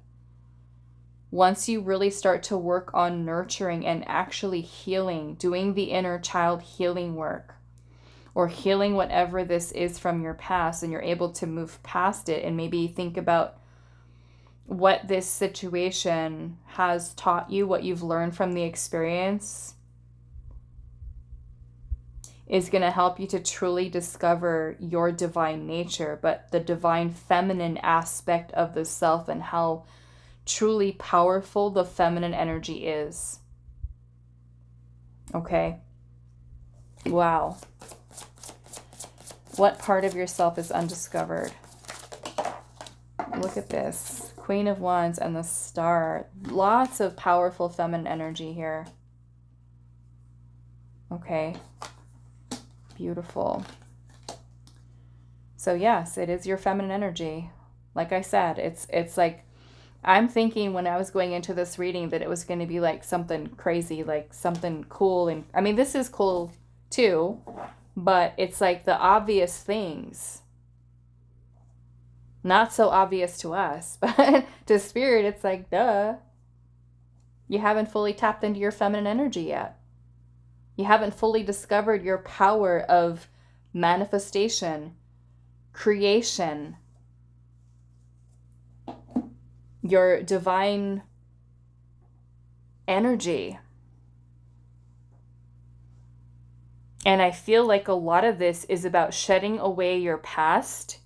Once you really start to work on nurturing and actually healing, doing the inner child healing work, or healing whatever this is from your past, and you're able to move past it and maybe think about what this situation has taught you, what you've learned from the experience, is going to help you to truly discover your divine nature, but the divine feminine aspect of the self and how truly powerful the feminine energy is. Okay. Wow. What part of yourself is undiscovered? Look at this. Queen of Wands and the Star. Lots of powerful feminine energy here. Okay. Beautiful. So yes, it is your feminine energy. Like I said, it's like, I'm thinking when I was going into this reading that it was going to be like something crazy, like something cool. And I mean, this is cool too, but it's like the obvious things. Not so obvious to us, but to Spirit, it's like, duh. You haven't fully tapped into your feminine energy yet. You haven't fully discovered your power of manifestation, creation, your divine energy. And I feel like a lot of this is about shedding away your past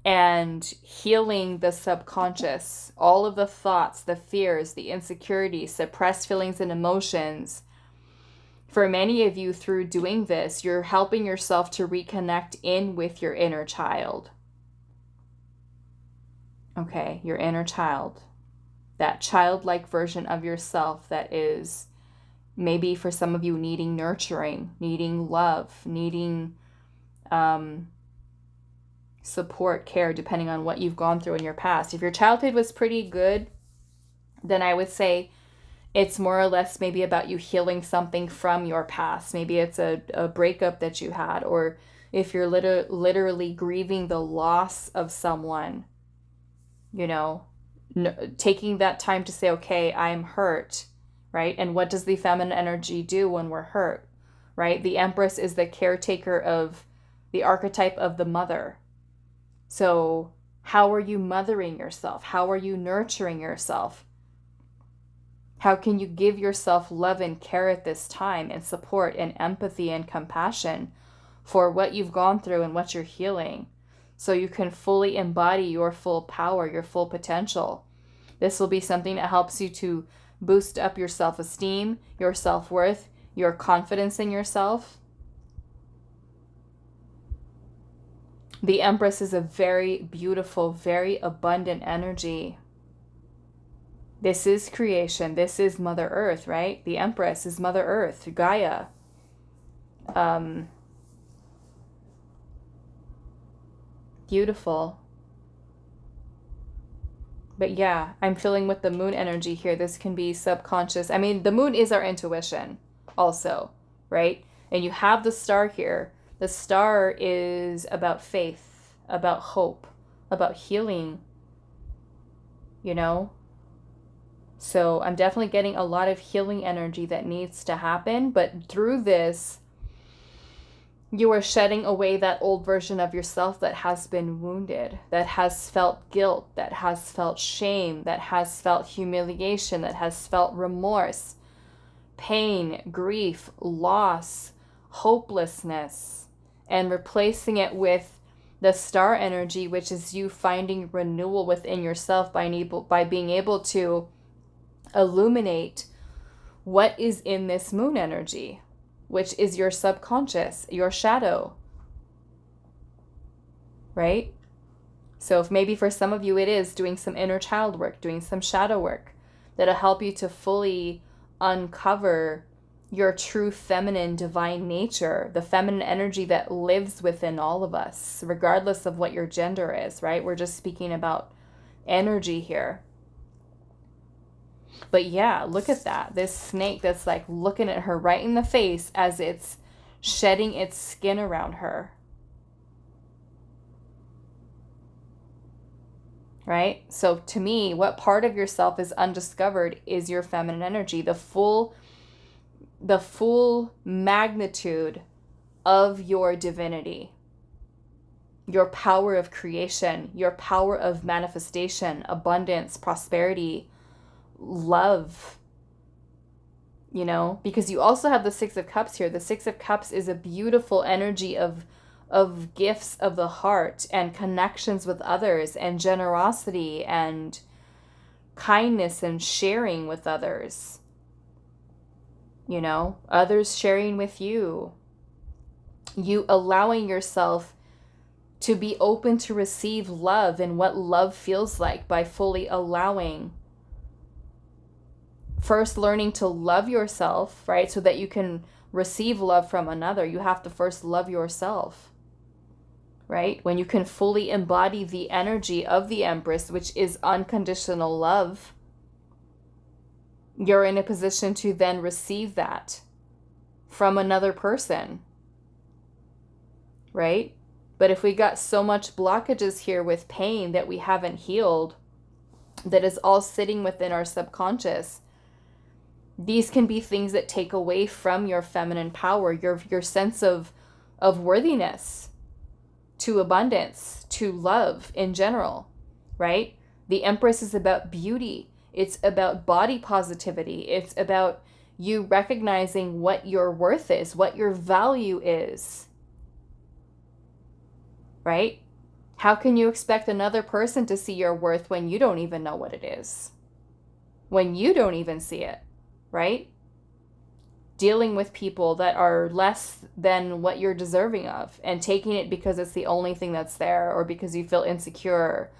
and healing the subconscious, all of the thoughts, the fears, the insecurities, suppressed feelings and emotions. For many of you, through doing this, you're helping yourself to reconnect in with your inner child. Okay, your inner child. That childlike version of yourself that is maybe for some of you needing nurturing, needing love, needing support, care, depending on what you've gone through in your past. If your childhood was pretty good, then I would say it's more or less maybe about you healing something from your past. Maybe it's a breakup that you had, or if you're literally grieving the loss of someone, you know, taking that time to say, okay, I'm hurt, right? And what does the feminine energy do when we're hurt, right? The Empress is the caretaker of the archetype of the mother. So how are you mothering yourself? How are you nurturing yourself? How can you give yourself love and care at this time, and support and empathy and compassion for what you've gone through and what you're healing, so you can fully embody your full power, your full potential? This will be something that helps you to boost up your self-esteem, your self-worth, your confidence in yourself. The Empress is a very beautiful, very abundant energy. This is creation. This is Mother Earth, right? The Empress is Mother Earth, Gaia. Beautiful. But yeah, I'm feeling with the moon energy here, this can be subconscious. I mean, the moon is our intuition also, right? And you have the star here. The star is about faith, about hope, about healing, you know? So I'm definitely getting a lot of healing energy that needs to happen. But through this, you are shedding away that old version of yourself that has been wounded, that has felt guilt, that has felt shame, that has felt humiliation, that has felt remorse, pain, grief, loss, hopelessness, and replacing it with the star energy, which is you finding renewal within yourself by being able to illuminate what is in this moon energy, which is your subconscious, your shadow, right? So if maybe for some of you it is doing some inner child work, doing some shadow work, that'll help you to fully uncover your true feminine divine nature, the feminine energy that lives within all of us, regardless of what your gender is, right? We're just speaking about energy here. But yeah, look at that. This snake that's like looking at her right in the face as it's shedding its skin around her. Right? So to me, what part of yourself is undiscovered is your feminine energy, the full magnitude of your divinity, your power of creation, your power of manifestation, abundance, prosperity, love, you know, because you also have the Six of Cups here. The Six of Cups is a beautiful energy of gifts of the heart and connections with others and generosity and kindness and sharing with others, you know, others sharing with you, you allowing yourself to be open to receive love and what love feels like by fully allowing. First, learning to love yourself, right? So that you can receive love from another. You have to first love yourself, right? When you can fully embody the energy of the Empress, which is unconditional love, you're in a position to then receive that from another person, right? But if we got so much blockages here with pain that we haven't healed, that is all sitting within our subconscious, these can be things that take away from your feminine power, your sense of worthiness, to abundance, to love in general, right? The Empress is about beauty. It's about body positivity. It's about you recognizing what your worth is, what your value is, right? How can you expect another person to see your worth when you don't even know what it is? When you don't even see it, right? Dealing with people that are less than what you're deserving of and taking it because it's the only thing that's there, or because you feel insecure,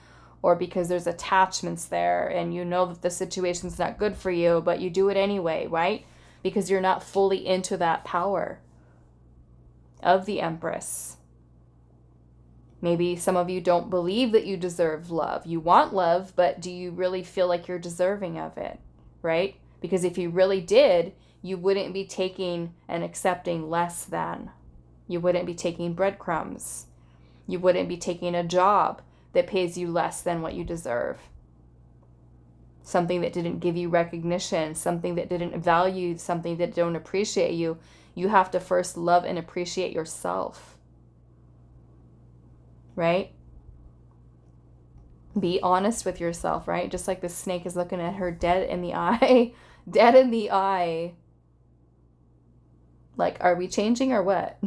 or because there's attachments there and you know that the situation's not good for you, but you do it anyway, right? Because you're not fully into that power of the Empress. Maybe some of you don't believe that you deserve love. You want love, but do you really feel like you're deserving of it, right? Because if you really did, you wouldn't be taking and accepting less than. You wouldn't be taking breadcrumbs. You wouldn't be taking a job that pays you less than what you deserve. Something that didn't give you recognition, something that didn't value, something that don't appreciate you. You have to first love and appreciate yourself. Right? Be honest with yourself, right? Just like the snake is looking at her dead in the eye. Dead in the eye. Like, are we changing or what?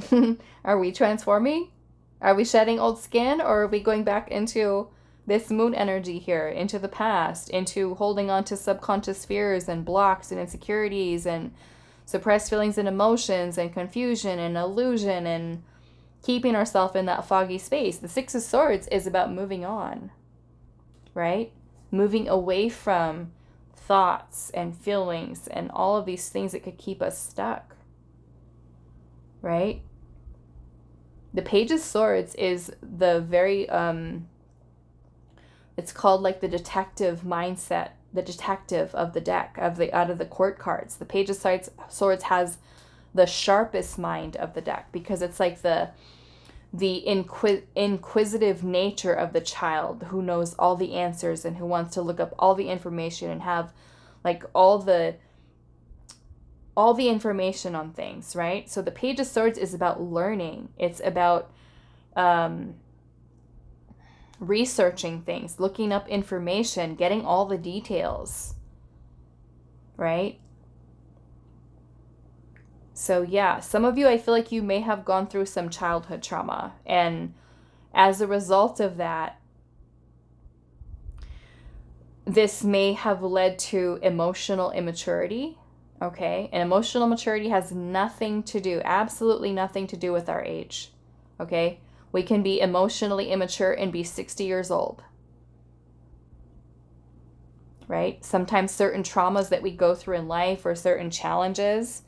Are we transforming? Are we shedding old skin, or are we going back into this moon energy here, into the past, into holding on to subconscious fears and blocks and insecurities and suppressed feelings and emotions and confusion and illusion and keeping ourselves in that foggy space? The Six of Swords is about moving on, right? Moving away from thoughts and feelings and all of these things that could keep us stuck, right? The Page of Swords is the very, it's called like the detective mindset, the detective of the deck, out of the court cards. The Page of Swords has the sharpest mind of the deck, because it's like the inquisitive nature of the child who knows all the answers and who wants to look up all the information and have like all the information on things, right? So the Page of Swords is about learning. It's about researching things, looking up information, getting all the details, right? So yeah, some of you, I feel like you may have gone through some childhood trauma, and as a result of that, this may have led to emotional immaturity. Okay, and emotional maturity has nothing to do, absolutely nothing to do with our age. Okay, we can be emotionally immature and be 60 years old. Right? Sometimes certain traumas that we go through in life or certain challenges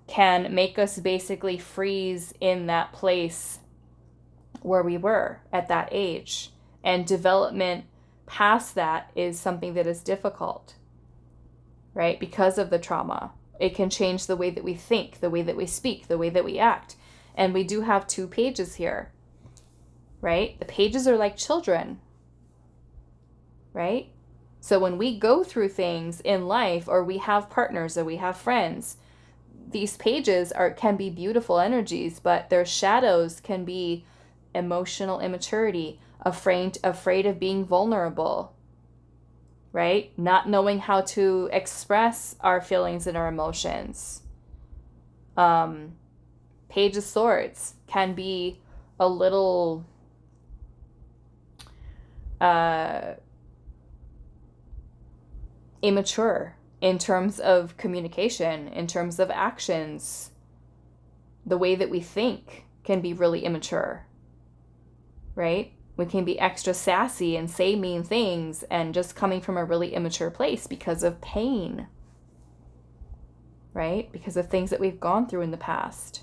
can make us basically freeze in that place where we were at that age. And development past that is something that is difficult. Right? Because of the trauma. It can change the way that we think, the way that we speak, the way that we act. And we do have two pages here. Right? The pages are like children. Right? So when we go through things in life, or we have partners, or we have friends, these pages can be beautiful energies, but their shadows can be emotional immaturity, afraid of being vulnerable. Right? Not knowing how to express our feelings and our emotions. Page of Swords can be a little immature in terms of communication, in terms of actions. The way that we think can be really immature. Right? We can be extra sassy and say mean things, and just coming from a really immature place because of pain, right? Because of things that we've gone through in the past.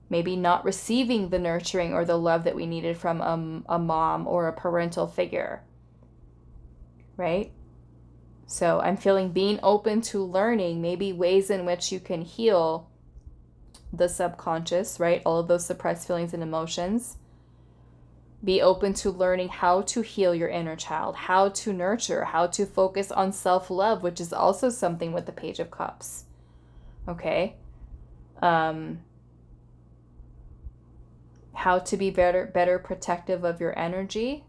Maybe not receiving the nurturing or the love that we needed from a mom or a parental figure, right? So I'm feeling being open to learning maybe ways in which you can heal the subconscious, right? All of those suppressed feelings and emotions. Be open to learning how to heal your inner child, how to nurture, how to focus on self-love, which is also something with the Page of Cups. Okay? How to be better protective of your energy.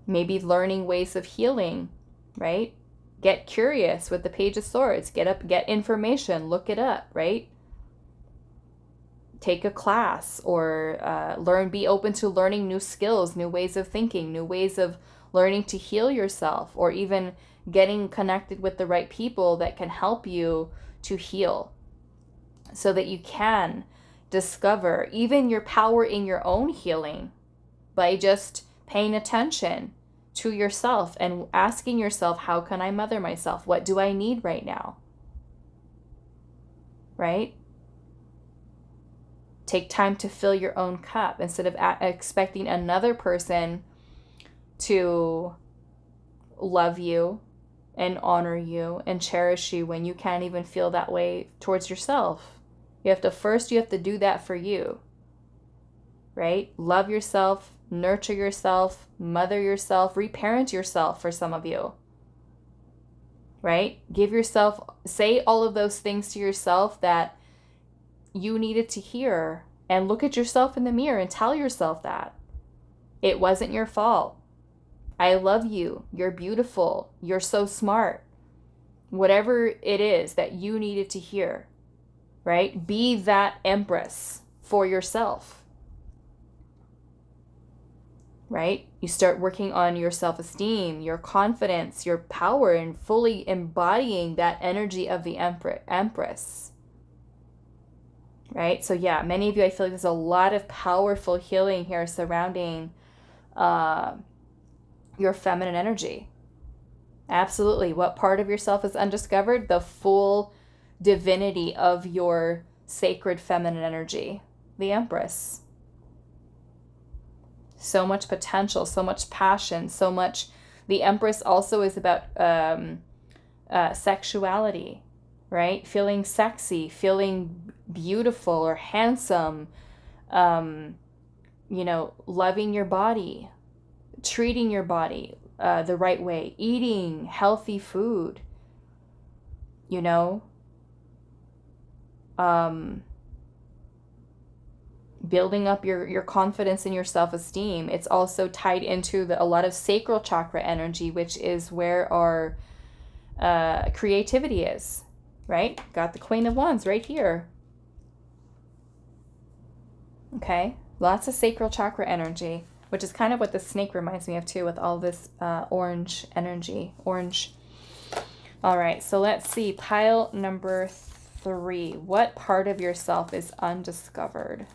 Maybe learning ways of healing, right? Get curious with the Page of Swords. Get up, get information, look it up, right? Take a class or be open to learning new skills, new ways of thinking, new ways of learning to heal yourself, or even getting connected with the right people that can help you to heal so that you can discover even your power in your own healing by just paying attention to yourself and asking yourself, how can I mother myself? What do I need right now? Right? Take time to fill your own cup instead of expecting another person to love you and honor you and cherish you when you can't even feel that way towards yourself. You have to do that for you, right? Love yourself, nurture yourself, mother yourself, reparent yourself for some of you, right? Say all of those things to yourself that you needed to hear, and look at yourself in the mirror and tell yourself that it wasn't your fault. I love you. You're beautiful. You're so smart. Whatever it is that you needed to hear, right? Be that empress for yourself, right? You start working on your self-esteem, your confidence, your power, and fully embodying that energy of the empress, right? So yeah, many of you, I feel like there's a lot of powerful healing here surrounding your feminine energy. Absolutely. What part of yourself is undiscovered? The full divinity of your sacred feminine energy, the Empress. So much potential, so much passion, so much. The Empress also is about sexuality, right? Feeling sexy, feeling beautiful or handsome, loving your body, treating your body the right way, eating healthy food, building up your confidence and your self-esteem. It's also tied into a lot of sacral chakra energy, which is where our creativity is, right? Got the Queen of Wands right here. Okay, lots of sacral chakra energy, which is kind of what the snake reminds me of too, with all this orange energy. Orange. All right, so let's see. Pile number 3. What part of yourself is undiscovered?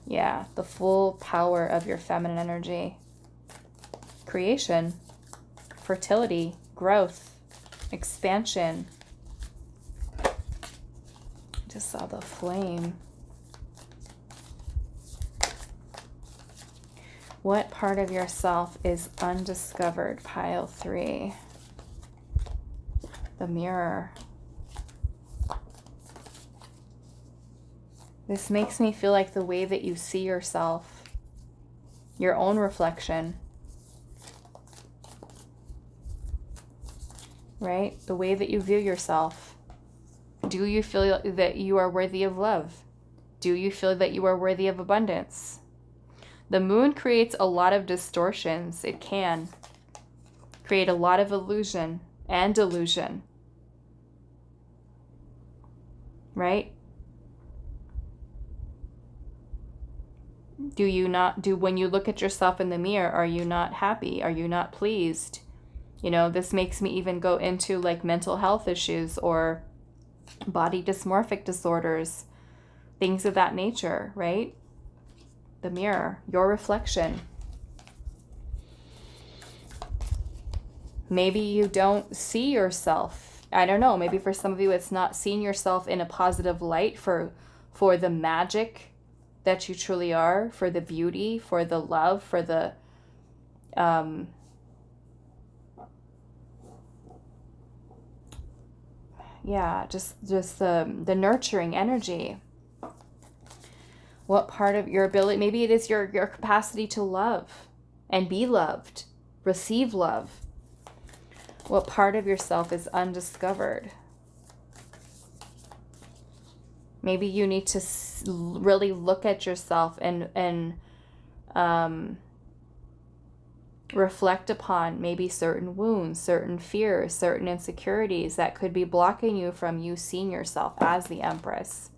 Yeah, the full power of your feminine energy. Creation, fertility, growth, expansion. Just saw the flame. What part of yourself is undiscovered? Pile 3. The mirror. This makes me feel like the way that you see yourself, your own reflection, right? The way that you view yourself. Do you feel that you are worthy of love? Do you feel that you are worthy of abundance? The moon creates a lot of distortions. It can create a lot of illusion and delusion, right? When you look at yourself in the mirror, are you not happy? Are you not pleased? This makes me even go into like mental health issues or body dysmorphic disorders, things of that nature, right? The mirror, your reflection. Maybe you don't see yourself. I don't know. Maybe for some of you, it's not seeing yourself in a positive light for the magic that you truly are, for the beauty, for the love, for the just the nurturing energy. What part of your ability, maybe it is your capacity to love and be loved, receive love. What part of yourself is undiscovered? Maybe you need to really look at yourself and Reflect upon maybe certain wounds, certain fears, certain insecurities that could be blocking you from you seeing yourself as the Empress.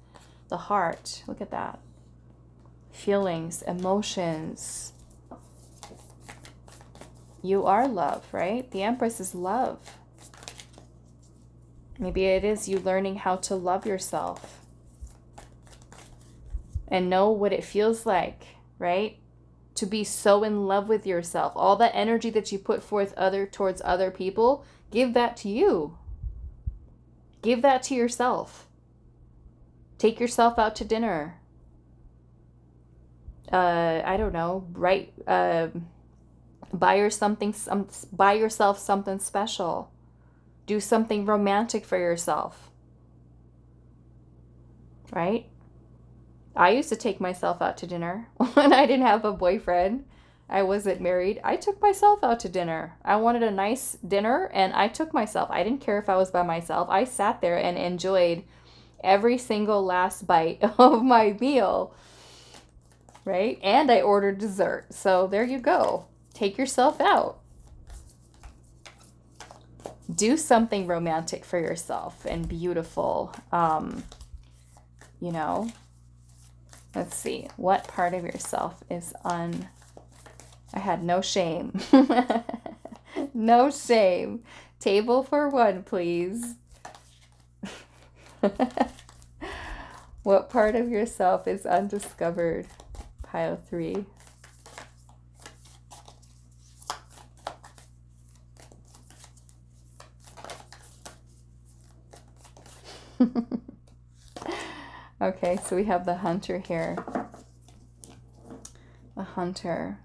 The heart, look at that. Feelings, emotions. You are love, right? The Empress is love. Maybe it is you learning how to love yourself and know what it feels like, right? To be so in love with yourself. All that energy that you put forth towards other people, give that to you. Give that to yourself. Take yourself out to dinner. I don't know, buy yourself something special. Do something romantic for yourself. Right? I used to take myself out to dinner when I didn't have a boyfriend. I wasn't married. I took myself out to dinner. I wanted a nice dinner and I took myself. I didn't care if I was by myself. I sat there and enjoyed every single last bite of my meal. Right? And I ordered dessert. So there you go. Take yourself out. Do something romantic for yourself and beautiful. You know, let's see. What part of yourself is I had no shame. No shame. Table for one, please. What part of yourself is undiscovered? Pile 3. Okay, so we have the Hunter here. The Hunter.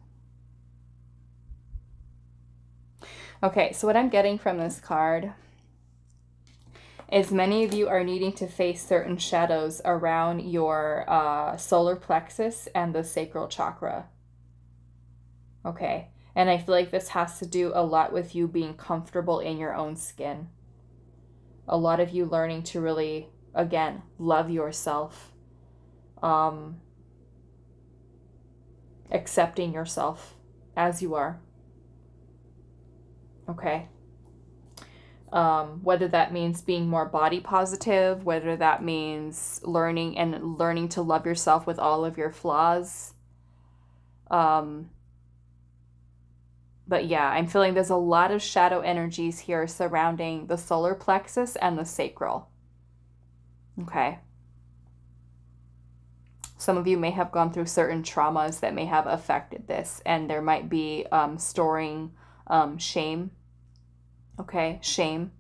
Okay, so what I'm getting from this card is many of you are needing to face certain shadows around your solar plexus and the sacral chakra. Okay, and I feel like this has to do a lot with you being comfortable in your own skin. A lot of you learning to really, again, love yourself. Accepting yourself as you are. Okay. Whether that means being more body positive, whether that means learning to love yourself with all of your flaws. But yeah, I'm feeling there's a lot of shadow energies here surrounding the solar plexus and the sacral. Okay. Some of you may have gone through certain traumas that may have affected this, and there might be storing shame. Okay, shame.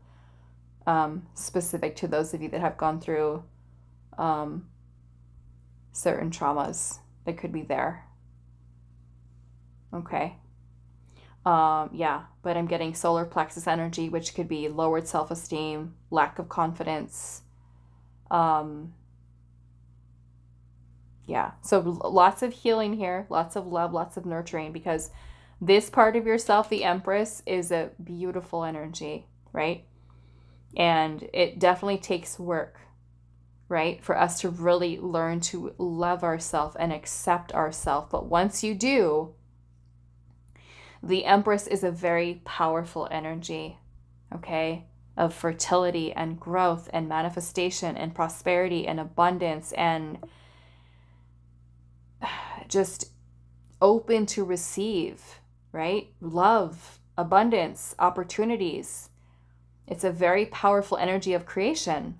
Specific to those of you that have gone through certain traumas that could be there. Okay. Yeah, but I'm getting solar plexus energy, which could be lowered self-esteem, lack of confidence. Yeah, so lots of healing here, lots of love, lots of nurturing, because this part of yourself, the Empress, is a beautiful energy, right? And it definitely takes work, right? For us to really learn to love ourselves and accept ourselves. But once you do, the Empress is a very powerful energy, okay? Of fertility and growth and manifestation and prosperity and abundance and just open to receive, right? Love, abundance, opportunities. It's a very powerful energy of creation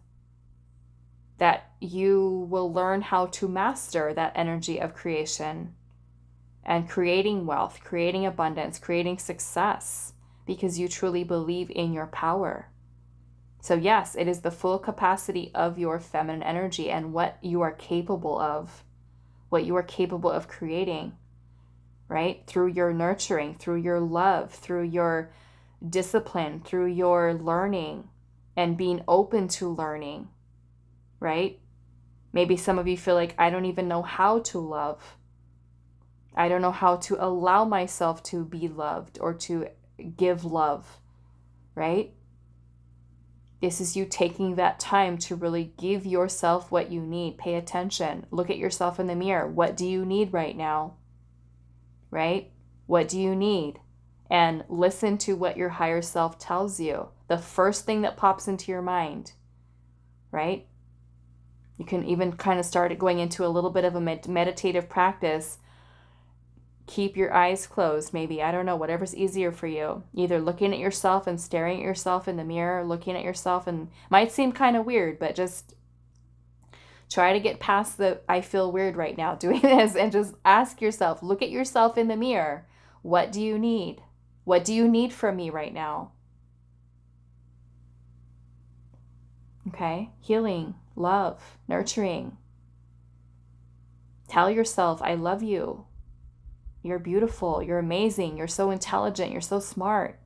that you will learn how to master that energy of creation and creating wealth, creating abundance, creating success because you truly believe in your power. So yes, it is the full capacity of your feminine energy and what you are capable of, what you are capable of creating, right? Through your nurturing, through your love, through your discipline, through your learning and being open to learning, right? Maybe some of you feel like, I don't even know how to love. I don't know how to allow myself to be loved or to give love, right? This is you taking that time to really give yourself what you need. Pay attention. Look at yourself in the mirror. What do you need right now? Right? What do you need? and listen to what your higher self tells you. The first thing that pops into your mind, right? You can even kind of start going into a little bit of a meditative practice. Keep your eyes closed, maybe. I don't know, whatever's easier for you. Either looking at yourself and staring at yourself in the mirror, looking at yourself, and might seem kind of weird, but just try to get past the I feel weird right now doing this, and just ask yourself, look at yourself in the mirror. What do you need? What do you need from me right now? Okay? Healing, love, nurturing. Tell yourself, I love you. You're beautiful. You're amazing. You're so intelligent. You're so smart.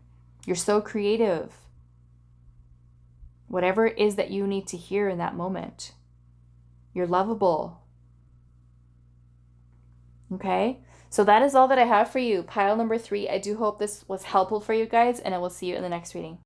You're so creative. Whatever it is that you need to hear in that moment. You're lovable. Okay? So that is all that I have for you. Pile number 3. I do hope this was helpful for you guys, and I will see you in the next reading.